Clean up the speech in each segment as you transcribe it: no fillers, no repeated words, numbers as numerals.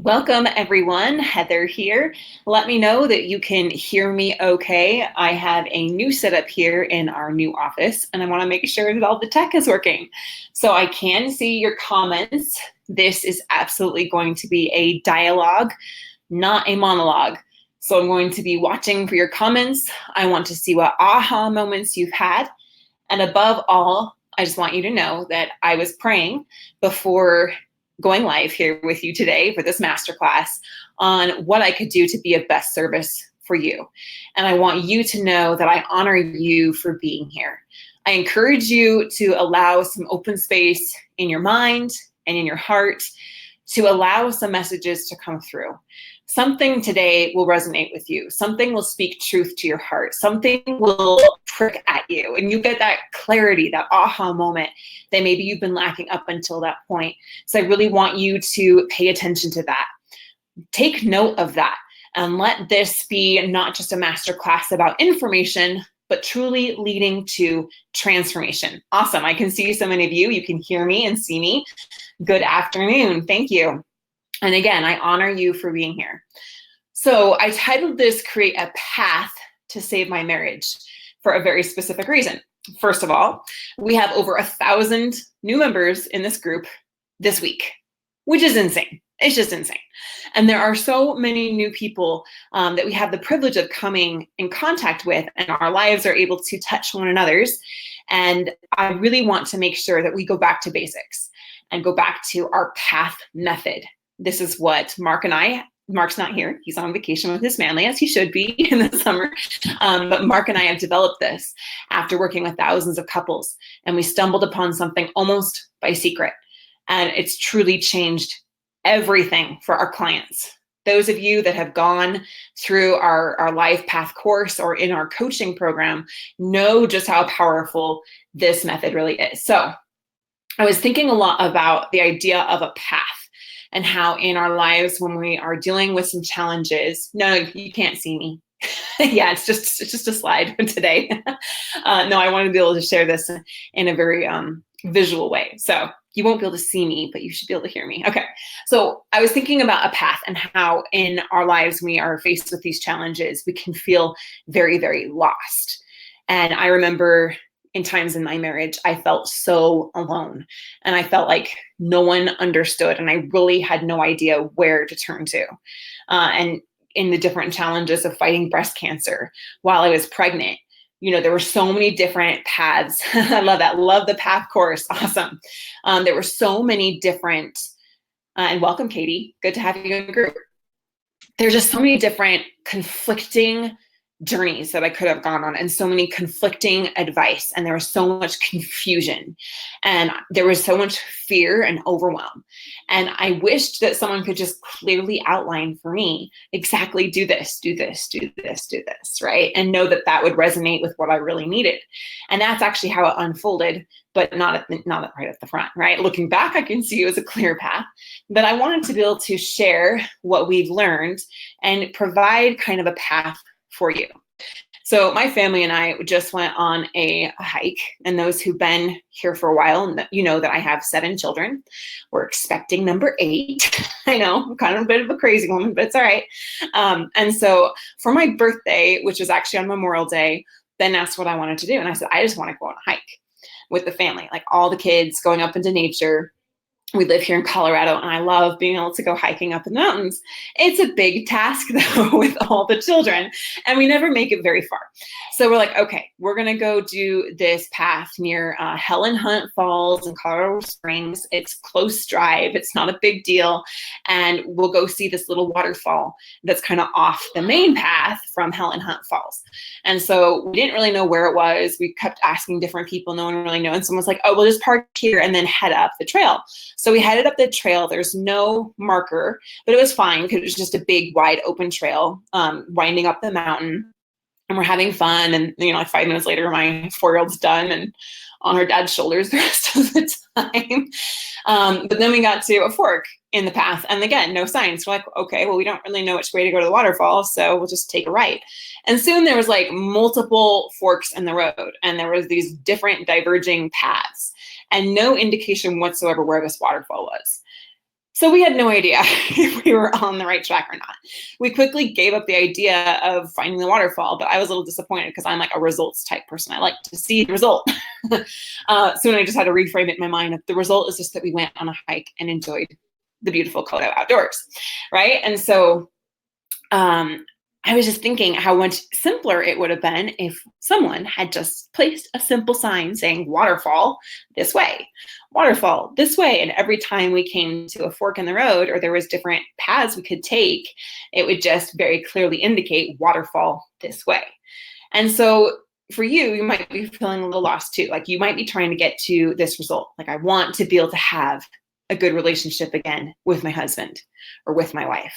Welcome everyone, Heather here. Let me know that you can hear me okay. I have a new setup here in our new office and I want to make sure that all the tech is working. So I can see your comments. This is absolutely going to be a dialogue, not a monologue. So I'm going to be watching for your comments. I want to see what aha moments you've had. And above all, I just want you to know that I was praying before going live here with you today for this masterclass on what I could do to be of best service for you. And I want you to know that I honor you for being here. I encourage you to allow some open space in your mind and in your heart to allow some messages to come through. Something today will resonate with you. Something will speak truth to your heart. Something will prick at you and you get that clarity, that aha moment that maybe you've been lacking up until that point. So I really want you to pay attention to that. Take note of that and let this be not just a masterclass about information, but truly leading to transformation. Awesome. I can see so many of you. You can hear me and see me. Good afternoon. Thank you. And again, I honor you for being here. So I titled this Create a Path to Save My Marriage for a very specific reason. First of all, we have over 1,000 new members in this group this week, which is insane. It's just insane. And there are so many new people that we have the privilege of coming in contact with, and our lives are able to touch one another's. And I really want to make sure that we go back to basics and go back to our path method. This is what Mark's not here. He's on vacation with his family, as he should be in the summer. But Mark and I have developed this after working with thousands of couples. And we stumbled upon something almost by secret. And it's truly changed everything for our clients. Those of you that have gone through our Life Path course or in our coaching program know just how powerful this method really is. So I was thinking a lot about the idea of a path. And how in our lives, when we are dealing with some challenges, no, you can't see me. Yeah, it's just a slide today. No, I want to be able to share this in a very visual way. So you won't be able to see me, but you should be able to hear me. Okay, so I was thinking about a path and how in our lives we are faced with these challenges, we can feel very, very lost. And I remember in times in my marriage, I felt so alone and I felt like no one understood and I really had no idea where to turn to. And in the different challenges of fighting breast cancer while I was pregnant, there were so many different paths. I love that. Love the path course. Awesome. There were so many different, and welcome, Katie. Good to have you in the group. There's just so many different conflicting journeys that I could have gone on and so many conflicting advice, and there was so much confusion and there was so much fear and overwhelm. And I wished that someone could just clearly outline for me exactly do this, do this, do this, do this, right? And know that that would resonate with what I really needed. And that's actually how it unfolded, but not right at the front, right? Looking back, I can see it was a clear path, but I wanted to be able to share what we've learned and provide kind of a path for you. So my family and I just went on a hike, and those who've been here for a while, you know that I have 7 children. We're expecting number 8. I know, I'm kind of a bit of a crazy woman, but it's all right. And so for my birthday, which was actually on Memorial Day, then that's what I wanted to do. And I said, I just want to go on a hike with the family, like all the kids going up into nature. We live here in Colorado, and I love being able to go hiking up in the mountains. It's a big task, though, with all the children, and we never make it very far. So we're like, okay, we're going to go do this path near Helen Hunt Falls in Colorado Springs. It's close drive. It's not a big deal. And we'll go see this little waterfall that's kind of off the main path from Helen Hunt Falls. And so we didn't really know where it was. We kept asking different people. No one really knew. And someone's like, oh, we'll just park here and then head up the trail. So we headed up the trail. There's no marker, but it was fine because it was just a big, wide open trail winding up the mountain. And we're having fun. And, like 5 minutes later, my 4-year-old's done and on her dad's shoulders the rest of the time. But then we got to a fork in the path. And again, no signs. We're like, okay, well, we don't really know which way to go to the waterfall, so we'll just take a right. And soon there was like multiple forks in the road. And there was these different diverging paths and no indication whatsoever where this waterfall was. So we had no idea if we were on the right track or not. We quickly gave up the idea of finding the waterfall, but I was a little disappointed because I'm like a results type person. I like to see the result. Soon I just had to reframe it in my mind. The result is just that we went on a hike and enjoyed the beautiful Colorado outdoors, right? And so I was just thinking how much simpler it would have been if someone had just placed a simple sign saying waterfall this way, waterfall this way. And every time we came to a fork in the road or there was different paths we could take, it would just very clearly indicate waterfall this way. And so for you, you might be feeling a little lost too. Like you might be trying to get to this result. Like I want to be able to have a good relationship again with my husband or with my wife.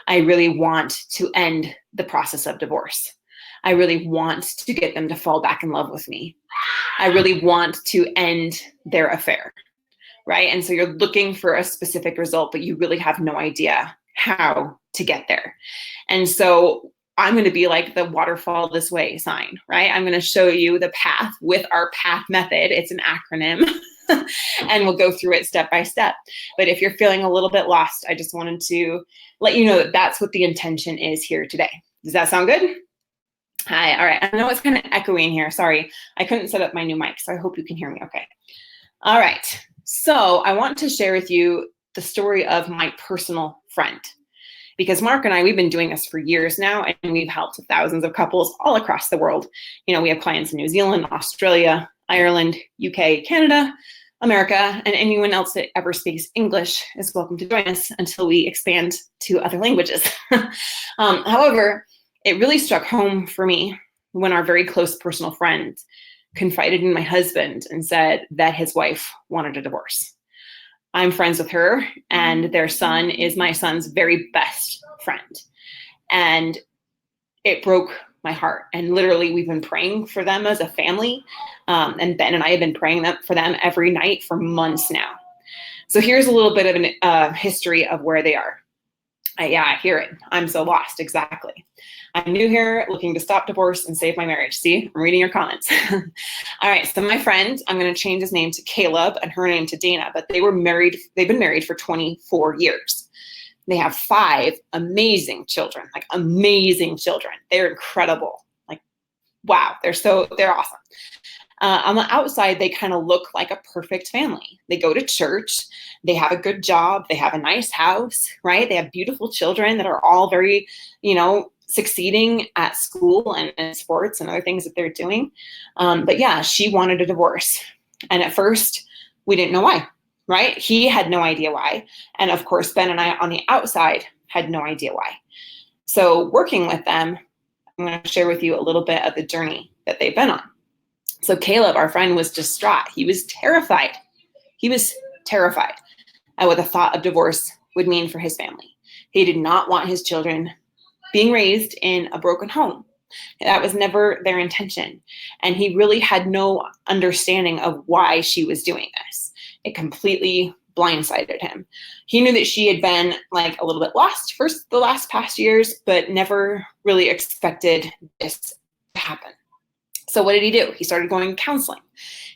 I really want to end the process of divorce. I really want to get them to fall back in love with me. I really want to end their affair, right? And so you're looking for a specific result, but you really have no idea how to get there. And so I'm going to be like the waterfall this way sign, right? I'm going to show you the path with our path method. It's an acronym. And we'll go through it step by step. But if you're feeling a little bit lost, I just wanted to let you know that that's what the intention is here today. Does that sound good? Hi, all right. I know it's kind of echoey in here. Sorry, I couldn't set up my new mic, so I hope you can hear me okay. All right, so I want to share with you the story of my personal friend. Because Mark and I, we've been doing this for years now, and we've helped thousands of couples all across the world. You know, we have clients in New Zealand, Australia, Ireland, UK, Canada, America, and anyone else that ever speaks English is welcome to join us until we expand to other languages. However, it really struck home for me when our very close personal friend confided in my husband and said that his wife wanted a divorce. I'm friends with her, and their son is my son's very best friend. And it broke my heart. And literally, we've been praying for them as a family. And Ben and I have been praying for them every night for months now. So here's a little bit of a history of where they are. Yeah, I hear it. I'm so lost. Exactly. I'm new here, looking to stop divorce and save my marriage. See, I'm reading your comments. All right. So my friend, I'm going to change his name to Caleb and her name to Dana, but they were married. They've been married for 24 years. They have 5 amazing children, like amazing children. They're incredible. Like, wow, they're awesome. On the outside, they kind of look like a perfect family. They go to church. They have a good job. They have a nice house, right? They have beautiful children that are all very, succeeding at school and sports and other things that they're doing. But yeah, she wanted a divorce. And at first, we didn't know why. Right? He had no idea why. And of course, Ben and I on the outside had no idea why. So working with them, I'm going to share with you a little bit of the journey that they've been on. So Caleb, our friend, was distraught. He was terrified. At what the thought of divorce would mean for his family. He did not want his children being raised in a broken home. That was never their intention. And he really had no understanding of why she was doing this. It completely blindsided him. He knew that she had been like a little bit lost for the last past years, but never really expected this to happen. So what did he do? He started going to counseling.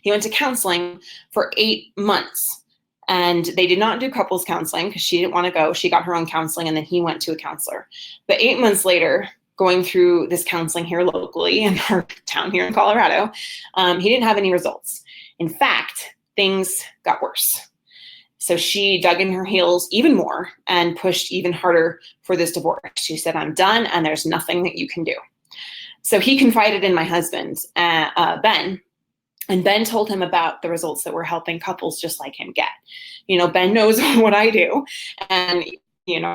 He went to counseling for 8 months. And they did not do couples counseling because she didn't want to go. She got her own counseling, and then he went to a counselor. But 8 months later, going through this counseling here locally in our town here in Colorado, he didn't have any results. In fact, things got worse. So she dug in her heels even more and pushed even harder for this divorce. She said, I'm done, and there's nothing that you can do. So he confided in my husband, Ben, and Ben told him about the results that we're helping couples just like him get. Ben knows what I do, and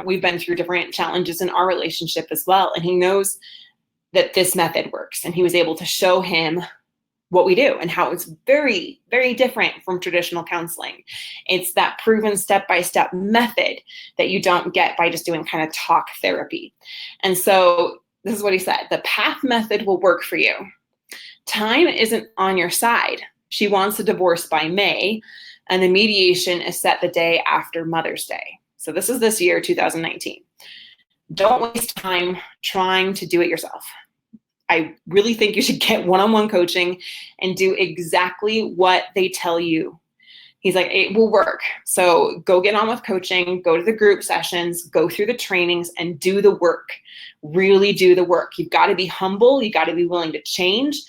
we've been through different challenges in our relationship as well, and he knows that this method works, and he was able to show him what we do and how it's very, very different from traditional counseling. It's that proven step-by-step method that you don't get by just doing kind of talk therapy. And so this is what he said: the path method will work for you. Time isn't on your side. She wants a divorce by May, and the mediation is set the day after Mother's Day. So this is this year, 2019. Don't waste time trying to do it yourself. I really think you should get one-on-one coaching and do exactly what they tell you. He's like, it will work. So go get on with coaching, go to the group sessions, go through the trainings and do the work. Really do the work. You've got to be humble. You got to be willing to change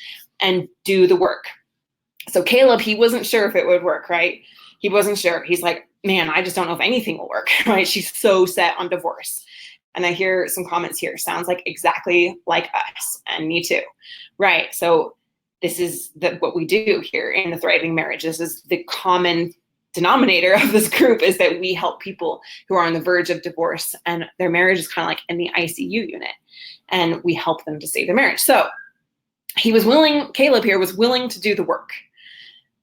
and do the work. So Caleb, he wasn't sure if it would work, right? He wasn't sure. He's like, man, I just don't know if anything will work, right? She's so set on divorce. And I hear some comments here. Sounds like exactly like us, and me too, right? So this is what we do here in the Thriving Marriage. This is the common denominator of this group, is that we help people who are on the verge of divorce and their marriage is kind of like in the ICU unit, and we help them to save their marriage. So he was willing, Caleb here was willing to do the work.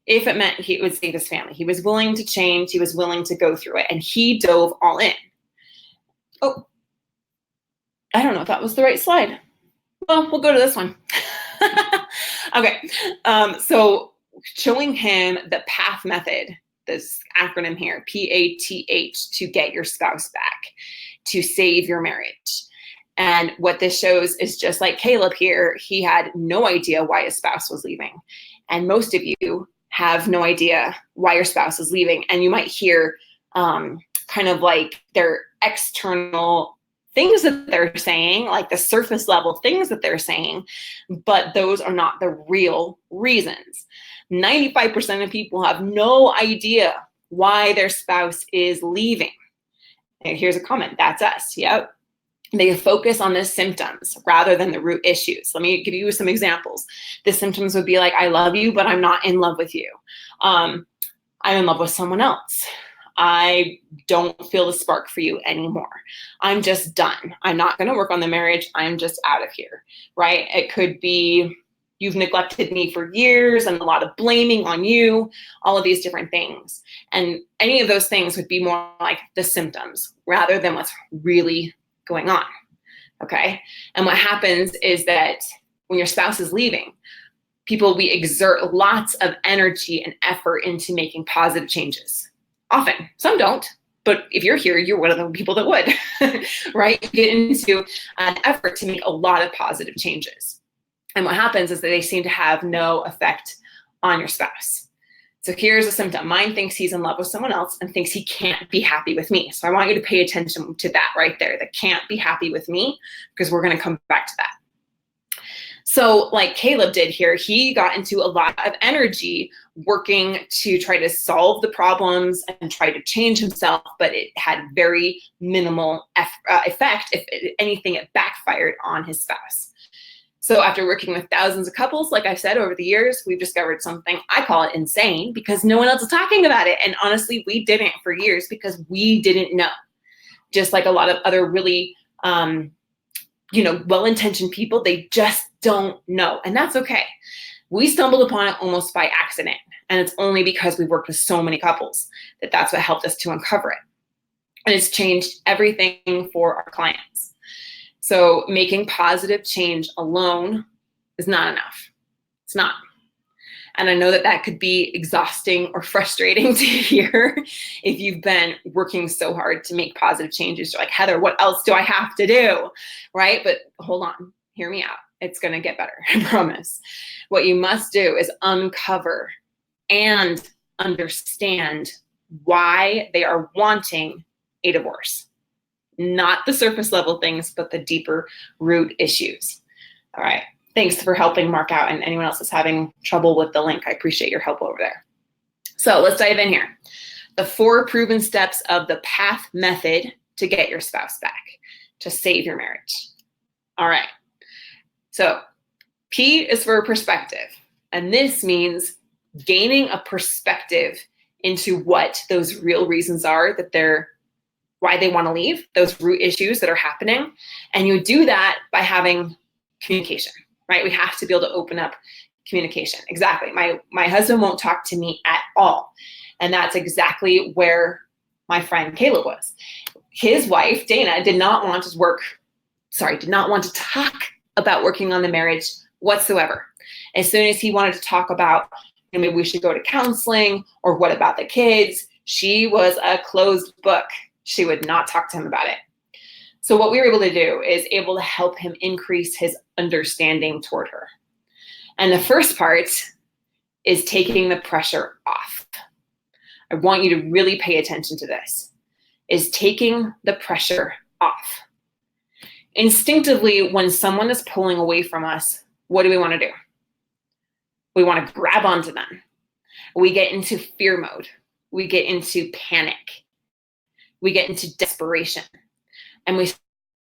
If it meant he would save his family, he was willing to change, he was willing to go through it, and he dove all in. Oh, I don't know if that was the right slide. Well, we'll go to this one. Okay, so showing him the PATH method, this acronym here, PATH, to get your spouse back, to save your marriage. And what this shows is, just like Caleb here, he had no idea why his spouse was leaving. And most of you have no idea why your spouse is leaving. And you might hear kind of like their external things that they're saying, like the surface level things that they're saying, but those are not the real reasons. 95% of people have no idea why their spouse is leaving. And here's a comment, that's us, yep. They focus on the symptoms rather than the root issues. Let me give you some examples. The symptoms would be like, I love you, but I'm not in love with you. I'm in love with someone else. I don't feel the spark for you anymore. I'm just done. I'm not going to work on the marriage. I'm just out of here, right? It could be you've neglected me for years and a lot of blaming on you, all of these different things. And any of those things would be more like the symptoms rather than what's really going on, okay? And what happens is that when your spouse is leaving, we exert lots of energy and effort into making positive changes. Often, some don't, but if you're here, you're one of the people that would, right? You get into an effort to make a lot of positive changes. And what happens is that they seem to have no effect on your spouse. So here's a symptom. Mine thinks he's in love with someone else and thinks he can't be happy with me. So I want you to pay attention to that right there, that can't be happy with me, because we're going to come back to that. So like Caleb did here, he got into a lot of energy working to try to solve the problems and try to change himself, but it had very minimal effect. If anything, it backfired on his spouse. So after working with thousands of couples, like I said, over the years, we've discovered something, I call it insane, because no one else is talking about it. And honestly, we didn't for years because we didn't know. Just like a lot of other really, well-intentioned people, they just don't know. And that's okay. We stumbled upon it almost by accident. And it's only because we worked with so many couples that that's what helped us to uncover it. And it's changed everything for our clients. So making positive change alone is not enough. It's not. And I know that that could be exhausting or frustrating to hear if you've been working so hard to make positive changes. You're like, Heather, what else do I have to do? Right? But hold on, hear me out. It's going to get better, I promise. What you must do is uncover and understand why they are wanting a divorce. Not the surface level things, but the deeper root issues. All right. Thanks for helping Mark out, and anyone else is having trouble with the link. I appreciate your help over there. So let's dive in here. The 4 proven steps of the PATH method to get your spouse back, to save your marriage. All right. So P is for perspective. And this means gaining a perspective into what those real reasons are why they want to leave, those root issues that are happening. And you do that by having communication, right? We have to be able to open up communication. Exactly. My husband won't talk to me at all. And that's exactly where my friend Caleb was. His wife, Dana, did not want to talk about working on the marriage whatsoever. As soon as he wanted to talk about, maybe we should go to counseling, or what about the kids, she was a closed book. She would not talk to him about it. So what we were able to do is able to help him increase his understanding toward her. And the first part is taking the pressure off. I want you to really pay attention to this, is taking the pressure off. Instinctively, when someone is pulling away from us, what do we want to do? We want to grab onto them. We get into fear mode. We get into panic. We get into desperation. And we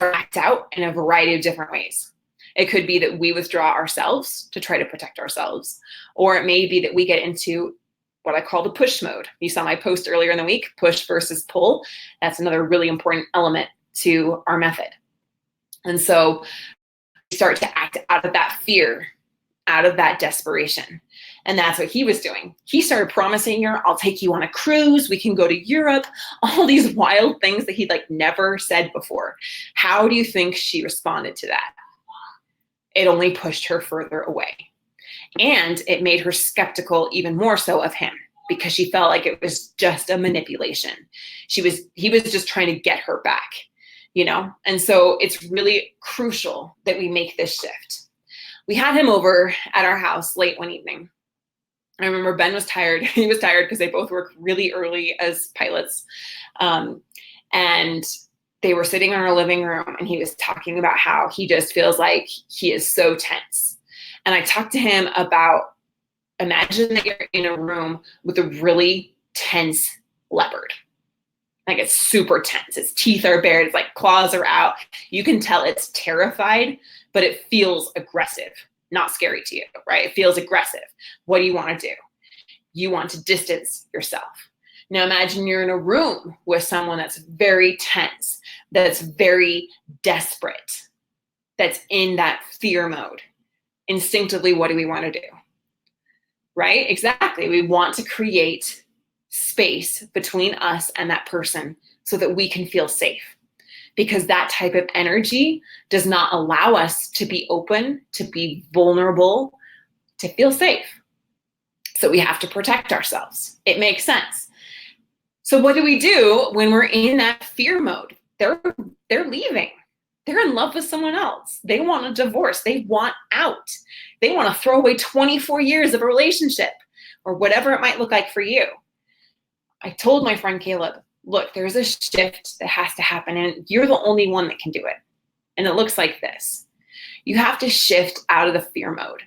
act out in a variety of different ways. It could be that we withdraw ourselves to try to protect ourselves, or it may be that we get into what I call the push mode. You saw my post earlier in the week, push versus pull. That's another really important element to our method. And so we start to act out of that fear, out of that desperation. And that's what he was doing. He started promising her, I'll take you on a cruise. We can go to Europe. All these wild things that he'd never said before. How do you think she responded to that? It only pushed her further away. And it made her skeptical even more so of him, because she felt like it was just a manipulation. He was just trying to get her back, And so it's really crucial that we make this shift. We had him over at our house late one evening. I remember Ben was tired. He was tired because they both work really early as pilots. And they were sitting in our living room, and he was talking about how he just feels like he is so tense. And I talked to him about, imagine that you're in a room with a really tense leopard. It's super tense. Its teeth are bared. It's claws are out. You can tell it's terrified, but it feels aggressive, not scary to you, right? It feels aggressive. What do you want to do? You want to distance yourself. Now imagine you're in a room with someone that's very tense, that's very desperate, that's in that fear mode. Instinctively, what do we want to do? Right? Exactly. We want to create space between us and that person so that we can feel safe, because that type of energy does not allow us to be open, to be vulnerable, to feel safe. So we have to protect ourselves. It makes sense. So what do we do when we're in that fear mode? They're leaving. They're in love with someone else. They want a divorce. They want out. They want to throw away 24 years of a relationship, or whatever it might look like for you. I told my friend Caleb, look, there's a shift that has to happen, and you're the only one that can do it. And it looks like this. You have to shift out of the fear mode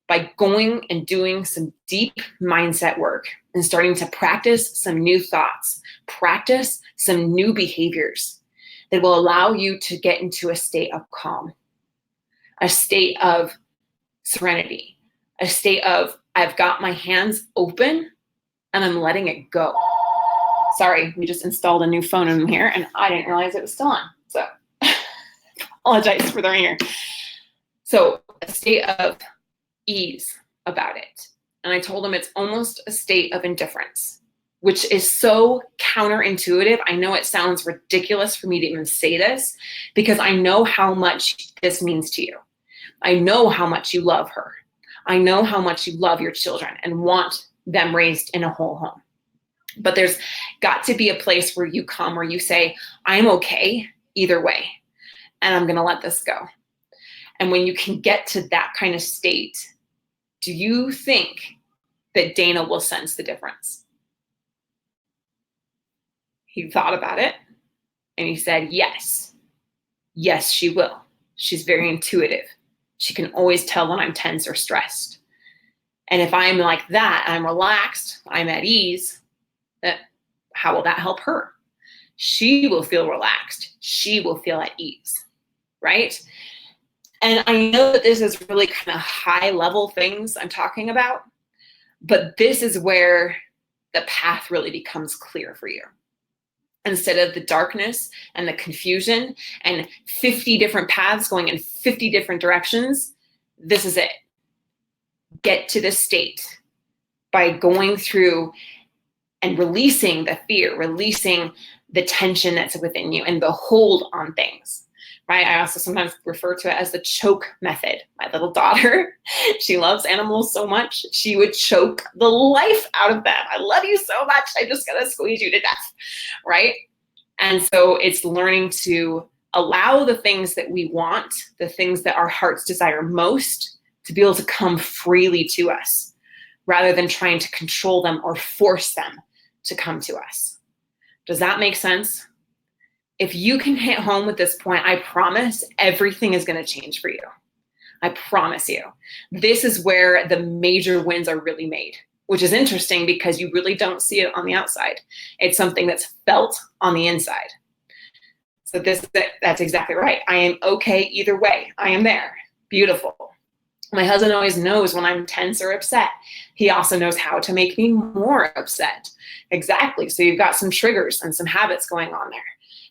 by going and doing some deep mindset work and starting to practice some new thoughts, practice some new behaviors that will allow you to get into a state of calm, a state of serenity, a state of, I've got my hands open and I'm letting it go. Sorry, we just installed a new phone in here and I didn't realize it was still on. So apologize for the ringer. So a state of ease about it. And I told him it's almost a state of indifference, which is so counterintuitive. I know it sounds ridiculous for me to even say this, because I know how much this means to you. I know how much you love her. I know how much you love your children and want them raised in a whole home. But there's got to be a place where you come, where you say, I'm okay either way, and I'm going to let this go. And when you can get to that kind of state, do you think that Dana will sense the difference? He thought about it and he said, yes. Yes, she will. She's very intuitive. She can always tell when I'm tense or stressed. And if I'm like that, I'm relaxed, I'm at ease, how will that help her? She will feel relaxed. She will feel at ease, right? And I know that this is really kind of high level things I'm talking about, but this is where the path really becomes clear for you. Instead of the darkness and the confusion and 50 different paths going in 50 different directions, this is it. Get to this state by going through and releasing the fear, releasing the tension that's within you and the hold on things. Right? I also sometimes refer to it as the choke method. My little daughter, she loves animals so much, she would choke the life out of them. I love you so much. I just gotta squeeze you to death, right? And so it's learning to allow the things that we want, the things that our hearts desire most, to be able to come freely to us, rather than trying to control them or force them to come to us. Does that make sense? If you can hit home with this point, I promise everything is going to change for you. I promise you. This is where the major wins are really made, which is interesting because you really don't see it on the outside. It's something that's felt on the inside. So that's exactly right. I am okay either way. I am there. Beautiful. My husband always knows when I'm tense or upset. He also knows how to make me more upset. Exactly. So you've got some triggers and some habits going on there.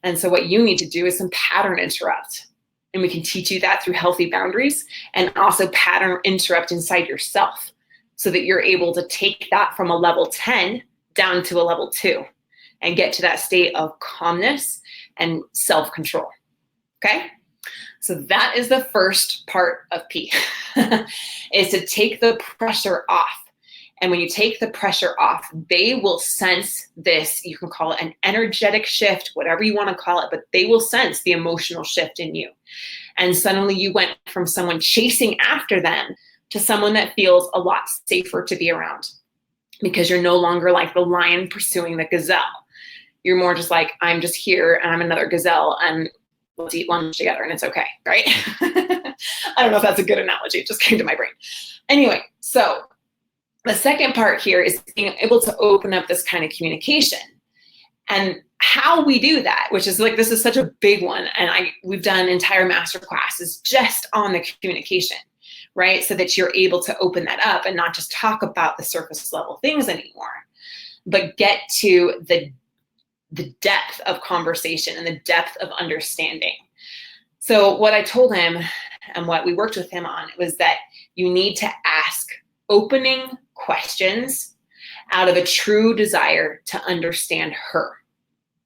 And so what you need to do is some pattern interrupt. And we can teach you that through healthy boundaries and also pattern interrupt inside yourself so that you're able to take that from a level 10 down to a level 2 and get to that state of calmness and self-control. Okay? So that is the first part of P, is to take the pressure off. And when you take the pressure off, they will sense this. You can call it an energetic shift, whatever you want to call it, but they will sense the emotional shift in you. And suddenly you went from someone chasing after them to someone that feels a lot safer to be around because you're no longer like the lion pursuing the gazelle. You're more just like, I'm just here and I'm another gazelle and let's eat lunch together and it's okay, right? I don't know if that's a good analogy. It just came to my brain. Anyway, so the second part here is being able to open up this kind of communication. And how we do that, which is like, this is such a big one. And we've done entire masterclasses just on the communication, right? So that you're able to open that up and not just talk about the surface level things anymore, but get to the depth of conversation and the depth of understanding. So what I told him and what we worked with him on was that you need to ask opening questions out of a true desire to understand her.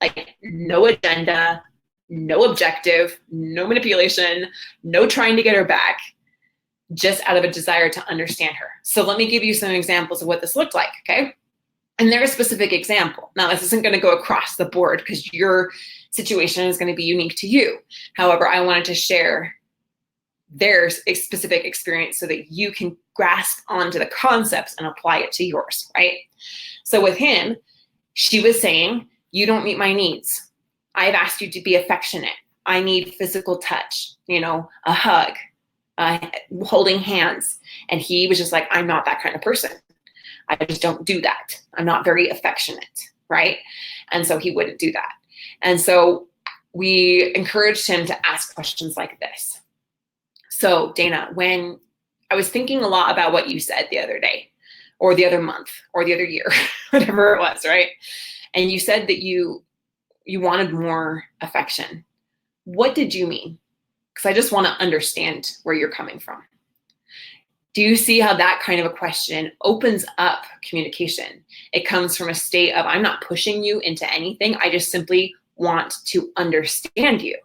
Like no agenda, no objective, no manipulation, no trying to get her back, just out of a desire to understand her. So let me give you some examples of what this looked like, okay? And they're a specific example. Now, this isn't going to go across the board because your situation is going to be unique to you. However, I wanted to share their specific experience so that you can grasp onto the concepts and apply it to yours, right? So with him, she was saying, you don't meet my needs. I've asked you to be affectionate. I need physical touch, a hug, holding hands. And he was just like, I'm not that kind of person. I just don't do that. I'm not very affectionate, right? And so he wouldn't do that. And so we encouraged him to ask questions like this. So Dana, when I was thinking a lot about what you said the other day, or the other month, or the other year, whatever it was, right? And you said that you wanted more affection. What did you mean? Because I just want to understand where you're coming from. Do you see how that kind of a question opens up communication? It comes from a state of, I'm not pushing you into anything. I just simply want to understand you.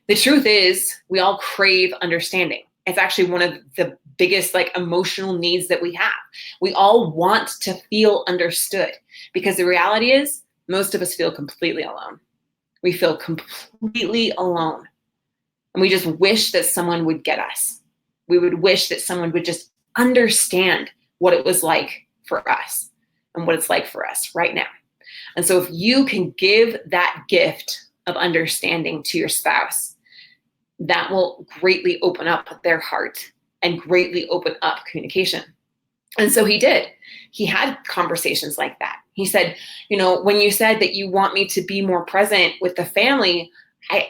The truth is, we all crave understanding. It's actually one of the biggest emotional needs that we have. We all want to feel understood because the reality is most of us feel completely alone. We feel completely alone. And we just wish that someone would get us. We would wish that someone would just understand what it was like for us and what it's like for us right now. And so if you can give that gift of understanding to your spouse, that will greatly open up their heart and greatly open up communication. And so he did. He had conversations like that. He said, when you said that you want me to be more present with the family, I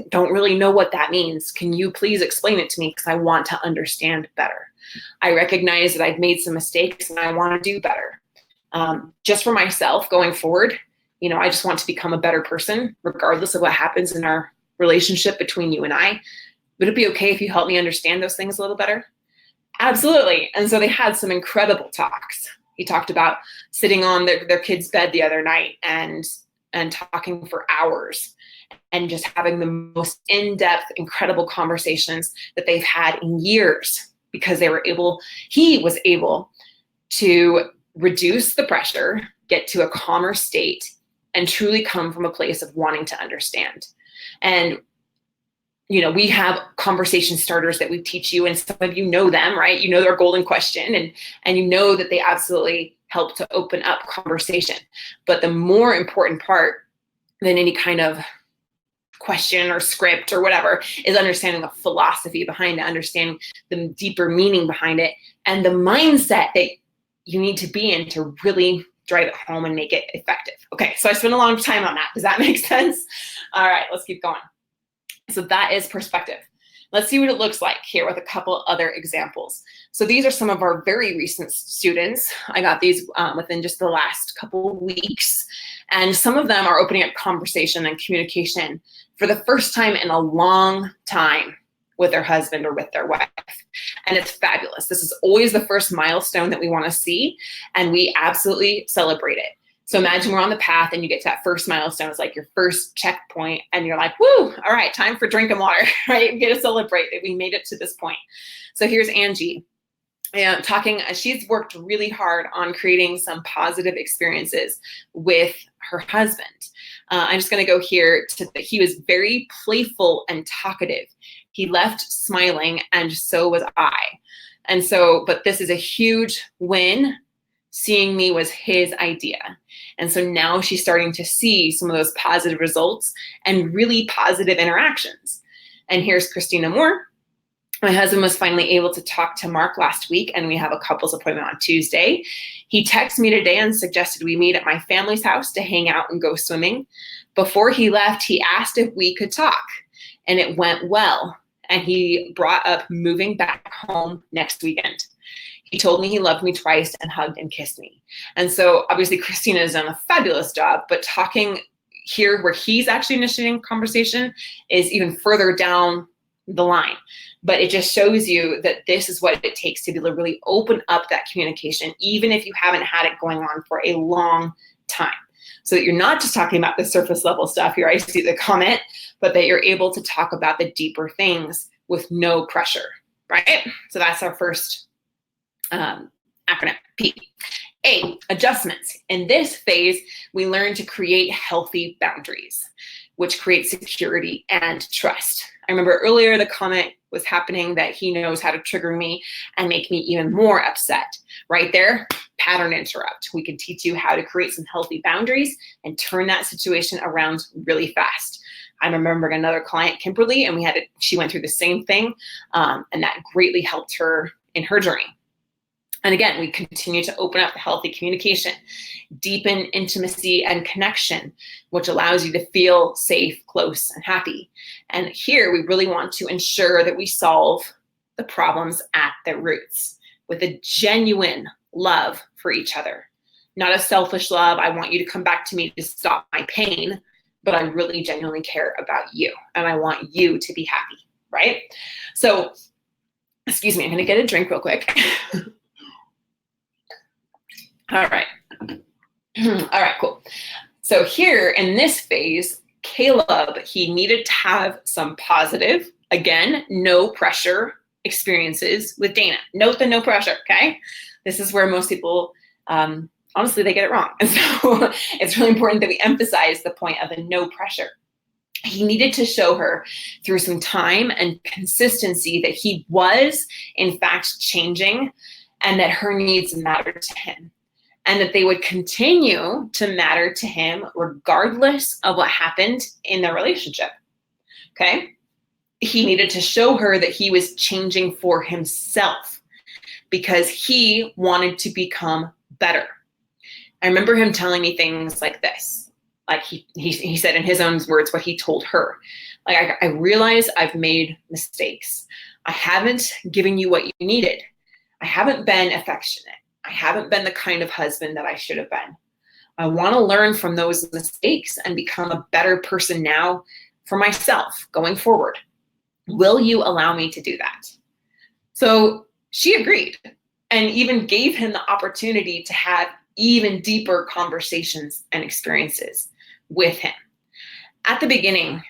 don't really know what that means. Can you please explain it to me? Because I want to understand better. I recognize that I've made some mistakes and I want to do better. Just for myself going forward, I just want to become a better person, regardless of what happens in our relationship between you and I. Would it be okay if you help me understand those things a little better? Absolutely. And so they had some incredible talks. He talked about sitting on their kid's bed the other night and talking for hours and just having the most in-depth, incredible conversations that they've had in years because he was able to reduce the pressure, get to a calmer state, and truly come from a place of wanting to understand. And we have conversation starters that we teach you, and some of you know them, right? You know their golden question, and you know that they absolutely help to open up conversation. But the more important part than any kind of question or script or whatever is understanding the philosophy behind it, understanding the deeper meaning behind it, and the mindset that you need to be in to really drive it home and make it effective. Okay, so I spent a long time on that. Does that make sense? All right, let's keep going. So that is perspective. Let's see what it looks like here with a couple other examples. So these are some of our very recent students. I got these within just the last couple of weeks. And some of them are opening up conversation and communication for the first time in a long time with their husband or with their wife. And it's fabulous. This is always the first milestone that we want to see, and we absolutely celebrate it. So imagine we're on the path and you get to that first milestone. It's like your first checkpoint and you're like, woo, all right, time for drinking water, right? We get to celebrate that we made it to this point. So here's Angie. She's worked really hard on creating some positive experiences with her husband. I'm just going to go here to he was very playful and talkative. He left smiling, and so was I. And so, but this is a huge win. Seeing me was his idea. And so now she's starting to see some of those positive results and really positive interactions. And here's Christina Moore. My husband was finally able to talk to Mark last week, and we have a couples appointment on Tuesday. He texted me today and suggested we meet at my family's house to hang out and go swimming. Before he left, he asked if we could talk, and it went well. And he brought up moving back home next weekend. He told me he loved me twice and hugged and kissed me. And so obviously Christina has done a fabulous job, but talking here where he's actually initiating conversation is even further down the line. But it just shows you that this is what it takes to be able to really open up that communication, even if you haven't had it going on for a long time. So that you're not just talking about the surface level stuff here, I see the comment, but that you're able to talk about the deeper things with no pressure, right? So that's our first acronym, P. A, adjustments. In this phase, we learn to create healthy boundaries, which create security and trust. I remember earlier the comment was happening that he knows how to trigger me and make me even more upset. Right there, pattern interrupt. We can teach you how to create some healthy boundaries and turn that situation around really fast. I remember another client, Kimberly, and she went through the same thing, and that greatly helped her in her journey. And again, we continue to open up the healthy communication, deepen intimacy and connection, which allows you to feel safe, close, and happy. And here we really want to ensure that we solve the problems at their roots with a genuine love for each other. Not a selfish love, I want you to come back to me to stop my pain, but I really genuinely care about you and I want you to be happy, right? So, excuse me, I'm gonna get a drink real quick. All right. All right, cool. So here in this phase, Caleb, he needed to have some positive, again, no pressure experiences with Dana. Note the no pressure, okay? This is where most people, honestly, they get it wrong. And so it's really important that we emphasize the point of the no pressure. He needed to show her through some time and consistency that he was, in fact, changing and that her needs mattered to him. And that they would continue to matter to him regardless of what happened in their relationship, okay? He needed to show her that he was changing for himself because he wanted to become better. I remember him telling me things like this, like he said in his own words what he told her. Like, I realize I've made mistakes. I haven't given you what you needed. I haven't been affectionate. I haven't been the kind of husband that I should have been. I want to learn from those mistakes and become a better person now for myself going forward. Will you allow me to do that? So she agreed and even gave him the opportunity to have even deeper conversations and experiences with him. At the beginning,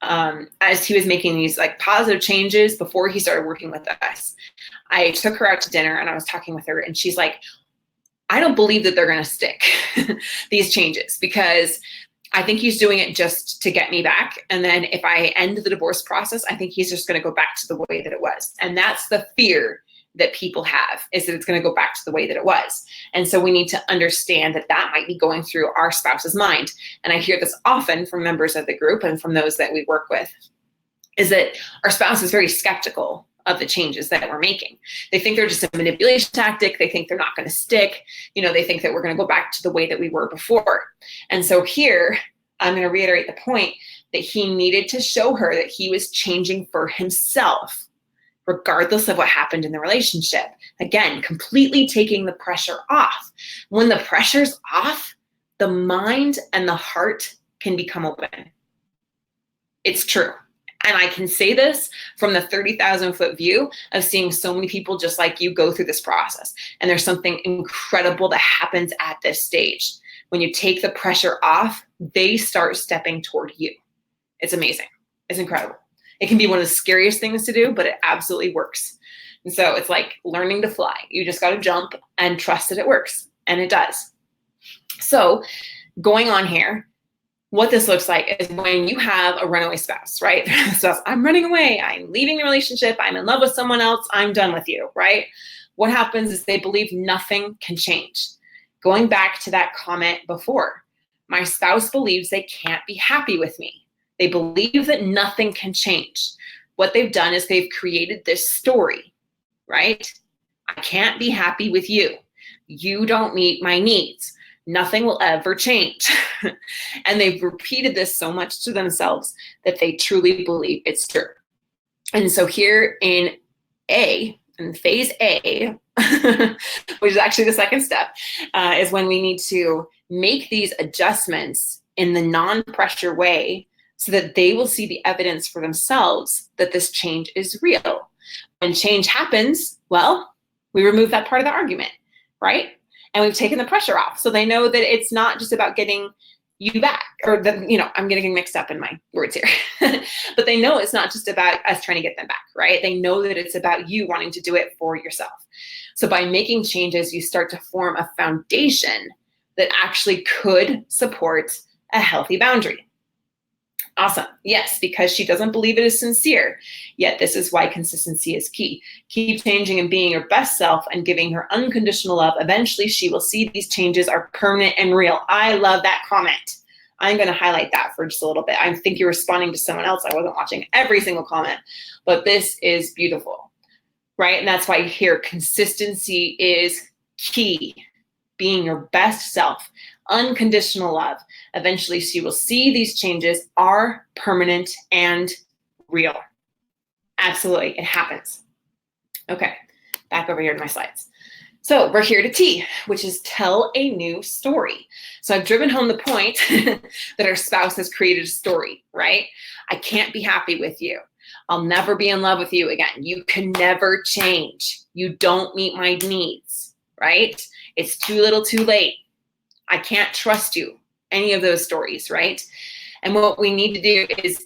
as he was making these like positive changes before he started working with us, I took her out to dinner and I was talking with her and she's like, I don't believe that they're going to stick these changes because I think he's doing it just to get me back. And then if I end the divorce process, I think he's just going to go back to the way that it was. And that's the fear that people have is that it's going to go back to the way that it was. And so we need to understand that that might be going through our spouse's mind. And I hear this often from members of the group and from those that we work with, is that our spouse is very skeptical of the changes that we're making. They think they're just a manipulation tactic. They think they're not going to stick. They think that we're going to go back to the way that we were before. And so here, I'm going to reiterate the point that he needed to show her that he was changing for himself, regardless of what happened in the relationship. Again, completely taking the pressure off. When the pressure's off, the mind and the heart can become open. It's true. And I can say this from the 30,000 foot view of seeing so many people just like you go through this process. And there's something incredible that happens at this stage. When you take the pressure off, they start stepping toward you. It's amazing. It's incredible. It can be one of the scariest things to do, but it absolutely works. And so it's like learning to fly. You just got to jump and trust that it works. And it does. So going on here, what this looks like is when you have a runaway spouse, right? So I'm running away. I'm leaving the relationship. I'm in love with someone else. I'm done with you, right? What happens is they believe nothing can change. Going back to that comment before, my spouse believes they can't be happy with me. They believe that nothing can change. What they've done is they've created this story, right? I can't be happy with you. You don't meet my needs. Nothing will ever change. And they've repeated this so much to themselves that they truly believe it's true. And so here in phase A, which is actually the second step, is when we need to make these adjustments in the non-pressure way so that they will see the evidence for themselves that this change is real. When change happens, well, we remove that part of the argument, right? And we've taken the pressure off. So they know that it's not just about getting you back, or I'm getting mixed up in my words here. But they know it's not just about us trying to get them back, right? They know that it's about you wanting to do it for yourself. So by making changes, you start to form a foundation that actually could support a healthy boundary. Awesome. Yes, because she doesn't believe it is sincere. Yet this is why consistency is key. Keep changing and being your best self and giving her unconditional love. Eventually, she will see these changes are permanent and real. I love that comment. I'm going to highlight that for just a little bit. I think you're responding to someone else. I wasn't watching every single comment, but this is beautiful, right? And that's why here consistency is key. Being your best self, unconditional love. Eventually, she will see these changes are permanent and real. Absolutely, it happens. Okay, back over here to my slides. So we're here to T, which is tell a new story. So I've driven home the point that our spouse has created a story, right? I can't be happy with you. I'll never be in love with you again. You can never change. You don't meet my needs, right? It's too little too late. I can't trust you. Any of those stories, right? And what we need to do is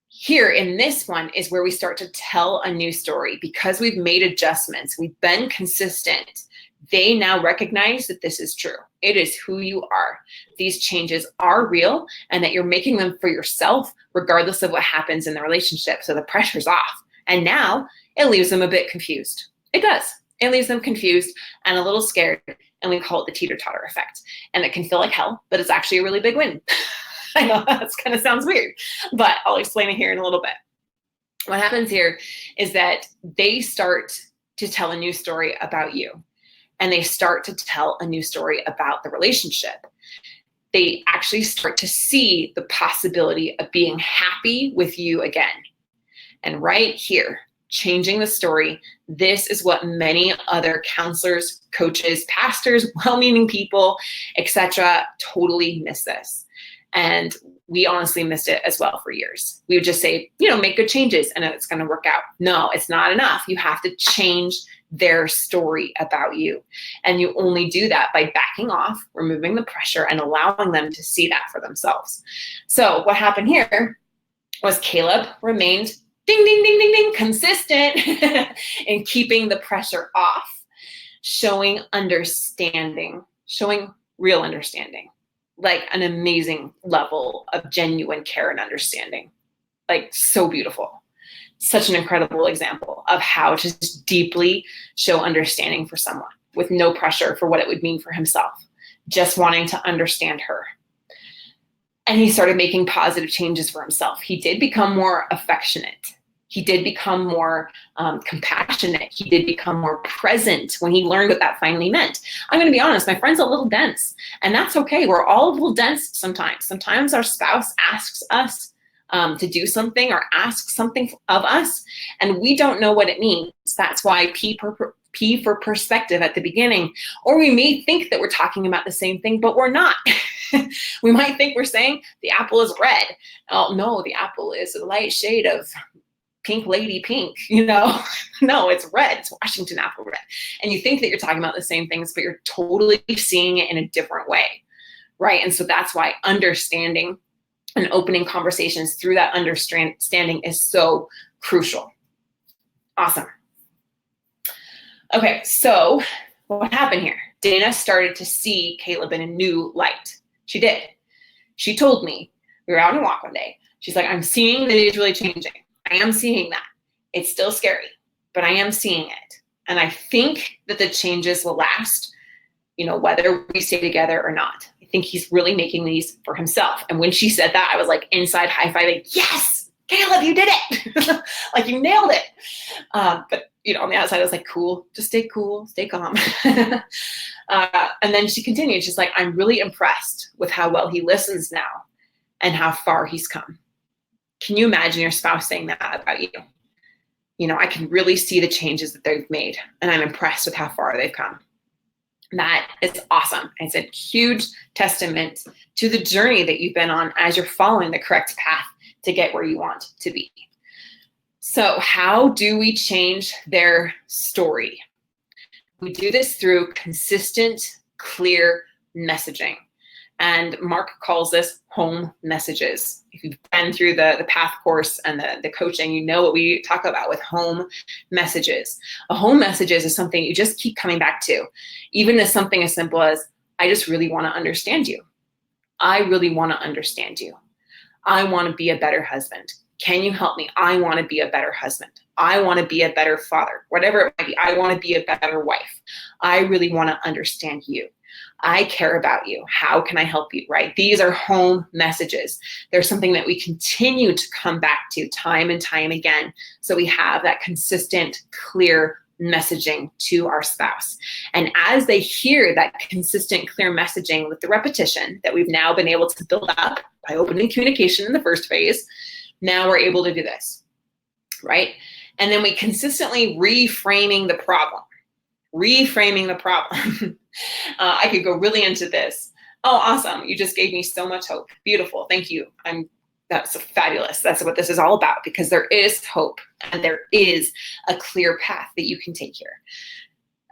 here in this one is where we start to tell a new story because we've made adjustments. We've been consistent. They now recognize that this is true. It is who you are. These changes are real and that you're making them for yourself regardless of what happens in the relationship. So the pressure's off. And now it leaves them a bit confused. It does. It leaves them confused and a little scared. And we call it the teeter-totter effect. And it can feel like hell, but it's actually a really big win. I know that kind of sounds weird, but I'll explain it here in a little bit. What happens here is that they start to tell a new story about you, and they start to tell a new story about the relationship. They actually start to see the possibility of being happy with you again. And right here, changing the story, this is what many other counselors, coaches, pastors, well-meaning people, etc., totally miss this. And we honestly missed it as well for years. We would just say, make good changes and it's going to work out. No, it's not enough. You have to change their story about you. And you only do that by backing off, removing the pressure, and allowing them to see that for themselves. So what happened here was Caleb remained ding, ding, ding, ding, ding, consistent in keeping the pressure off, showing understanding, showing real understanding, like an amazing level of genuine care and understanding, like so beautiful. Such an incredible example of how to just deeply show understanding for someone with no pressure for what it would mean for himself, just wanting to understand her. And he started making positive changes for himself. He did become more affectionate. He did become more compassionate. He did become more present when he learned what that finally meant. I'm going to be honest, my friend's a little dense, and that's okay. We're all a little dense sometimes. Sometimes our spouse asks us to do something or asks something of us, and we don't know what it means. That's why P for perspective at the beginning. Or we may think that we're talking about the same thing, but we're not. We might think we're saying the apple is red. Oh, no, the apple is a light shade of pink lady pink, No, it's red. It's Washington apple red. And you think that you're talking about the same things, but you're totally seeing it in a different way, right? And so that's why understanding and opening conversations through that understanding is so crucial. Awesome. Okay, so what happened here? Dana started to see Caleb in a new light. She did. She told me, we were out on a walk one day. She's like, I'm seeing that he's really changing. I am seeing that. It's still scary, but I am seeing it. And I think that the changes will last, whether we stay together or not. I think he's really making these for himself. And when she said that, I was like inside high-fiving, yes, Caleb, you did it. Like you nailed it. But on the outside, I was like, cool, just stay cool, stay calm. And then she continued, she's like, I'm really impressed with how well he listens now and how far he's come. Can you imagine your spouse saying that about you? I can really see the changes that they've made, and I'm impressed with how far they've come. That is awesome. It's a huge testament to the journey that you've been on as you're following the correct path to get where you want to be. So how do we change their story? We do this through consistent, clear messaging. And Mark calls this home messages. If you've been through the PATH course and the coaching, you know what we talk about with home messages. A home messages is something you just keep coming back to, even as something as simple as, I just really want to understand you. I really want to understand you. I want to be a better husband. Can you help me? I want to be a better husband. I want to be a better father, whatever it might be. I want to be a better wife. I really want to understand you. I care about you. How can I help you, right? These are home messages. They're something that we continue to come back to time and time again. So we have that consistent, clear messaging to our spouse. And as they hear that consistent, clear messaging with the repetition that we've now been able to build up by opening communication in the first phase, now we're able to do this, right? And then we consistently reframing the problem. Reframing the problem. I could go really into this. Oh, awesome. You just gave me so much hope. Beautiful. Thank you. That's fabulous. That's what this is all about, because there is hope and there is a clear path that you can take here.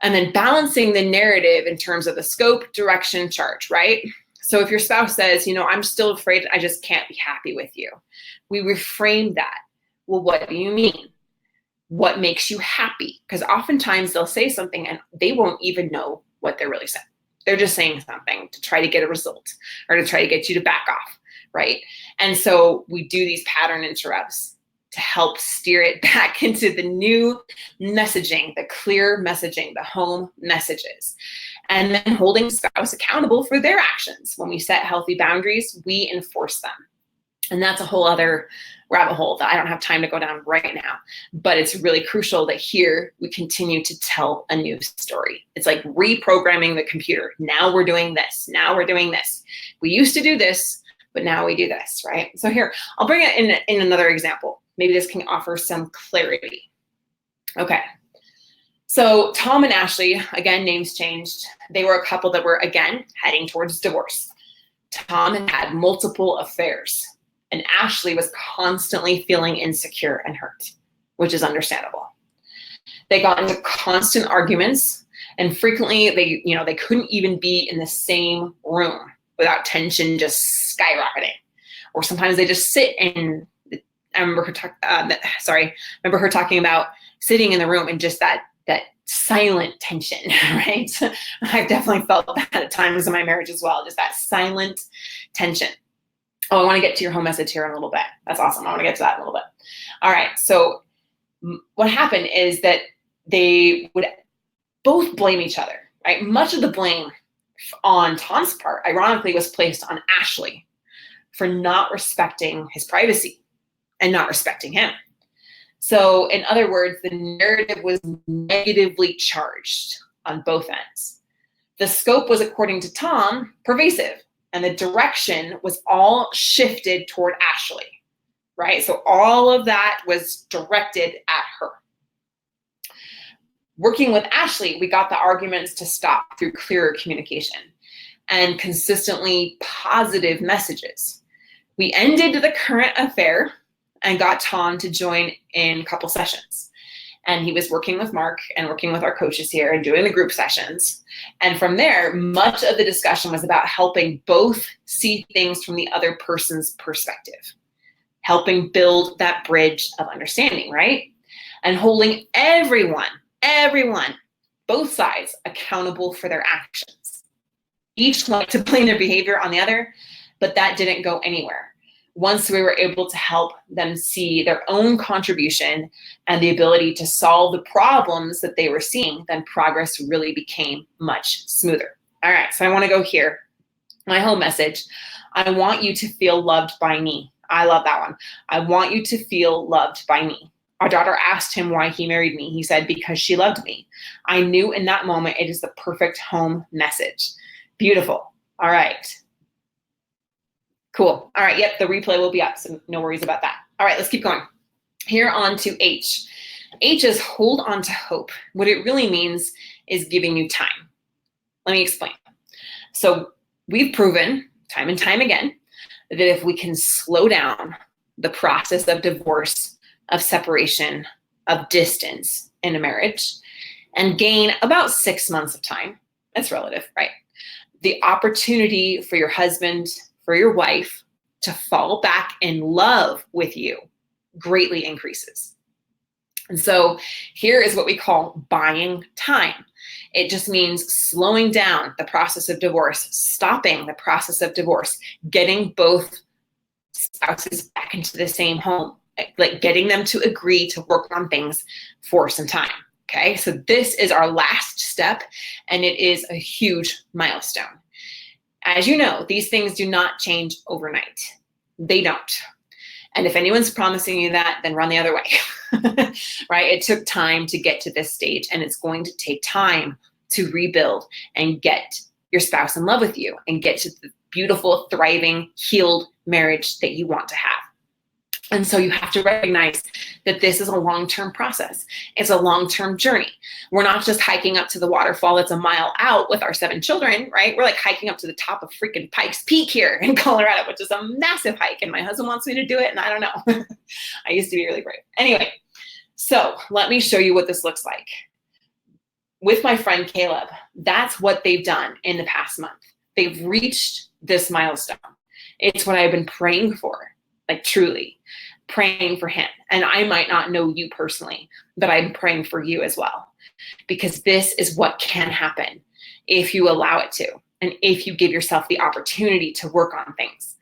And then balancing the narrative in terms of the scope, direction, charge, right? So if your spouse says, I'm still afraid, I just can't be happy with you, we reframe that. Well, what do you mean? What makes you happy? Because oftentimes they'll say something and they won't even know what they're really saying. They're just saying something to try to get a result or to try to get you to back off, right? And so we do these pattern interrupts to help steer it back into the new messaging, the clear messaging, the home messages. And then holding spouse accountable for their actions. When we set healthy boundaries, we enforce them. And that's a whole other rabbit hole that I don't have time to go down right now. But it's really crucial that here we continue to tell a new story. It's like reprogramming the computer. Now we're doing this. Now we're doing this. We used to do this, but now we do this, right? So here, I'll bring it in another example. Maybe this can offer some clarity. Okay. So Tom and Ashley, again, names changed. They were a couple that were, again, heading towards divorce. Tom had multiple affairs, and Ashley was constantly feeling insecure and hurt, which is understandable. They got into constant arguments, and frequently they couldn't even be in the same room without tension just skyrocketing. Or sometimes they just sit in. I remember her talking about sitting in the room and just that silent tension, right? I've definitely felt that at times in my marriage as well, just that silent tension. Oh, I want to get to your home message here in a little bit. That's awesome. I want to get to that in a little bit. All right. So what happened is that they would both blame each other, right? Much of the blame on Tom's part, ironically, was placed on Ashley for not respecting his privacy and not respecting him. So in other words, the narrative was negatively charged on both ends. The scope was, according to Tom, pervasive, and the direction was all shifted toward Ashley, right? So all of that was directed at her. Working with Ashley, we got the arguments to stop through clearer communication and consistently positive messages. We ended the current affair and got Tom to join in a couple sessions. And he was working with Mark and working with our coaches here and doing the group sessions. And from there, much of the discussion was about helping both see things from the other person's perspective, helping build that bridge of understanding, right? And holding everyone, both sides, accountable for their actions. Each wanted to blame their behavior on the other, but that didn't go anywhere. Once we were able to help them see their own contribution and the ability to solve the problems that they were seeing, then progress really became much smoother. All right, so I want to go here. My home message, I want you to feel loved by me. I love that one. I want you to feel loved by me. Our daughter asked him why he married me. He said, because she loved me. I knew in that moment it is the perfect home message. Beautiful. All right. Cool. All right. Yep. The replay will be up. So no worries about that. All right. Let's keep going. Here on to H. H is hold on to hope. What it really means is giving you time. Let me explain. So we've proven time and time again that if we can slow down the process of divorce, of separation, of distance in a marriage, and gain about 6 months of time, that's relative, right? The opportunity for your husband, for your wife to fall back in love with you greatly increases. And so here is what we call buying time. It just means slowing down the process of divorce, stopping the process of divorce, getting both spouses back into the same home, like getting them to agree to work on things for some time. Okay, so this is our last step, and it is a huge milestone. As you know, these things do not change overnight. They don't. And if anyone's promising you that, then run the other way, right? It took time to get to this stage, and it's going to take time to rebuild and get your spouse in love with you and get to the beautiful, thriving, healed marriage that you want to have. And so you have to recognize that this is a long-term process. It's a long-term journey. We're not just hiking up to the waterfall that's a mile out with our 7 children, right? We're like hiking up to the top of freaking Pikes Peak here in Colorado, which is a massive hike. And my husband wants me to do it, and I don't know. I used to be really brave. Anyway, so let me show you what this looks like. With my friend Caleb, that's what they've done in the past month. They've reached this milestone. It's what I've been praying for. Like truly praying for him. And I might not know you personally, but I'm praying for you as well, because this is what can happen if you allow it to, and if you give yourself the opportunity to work on things,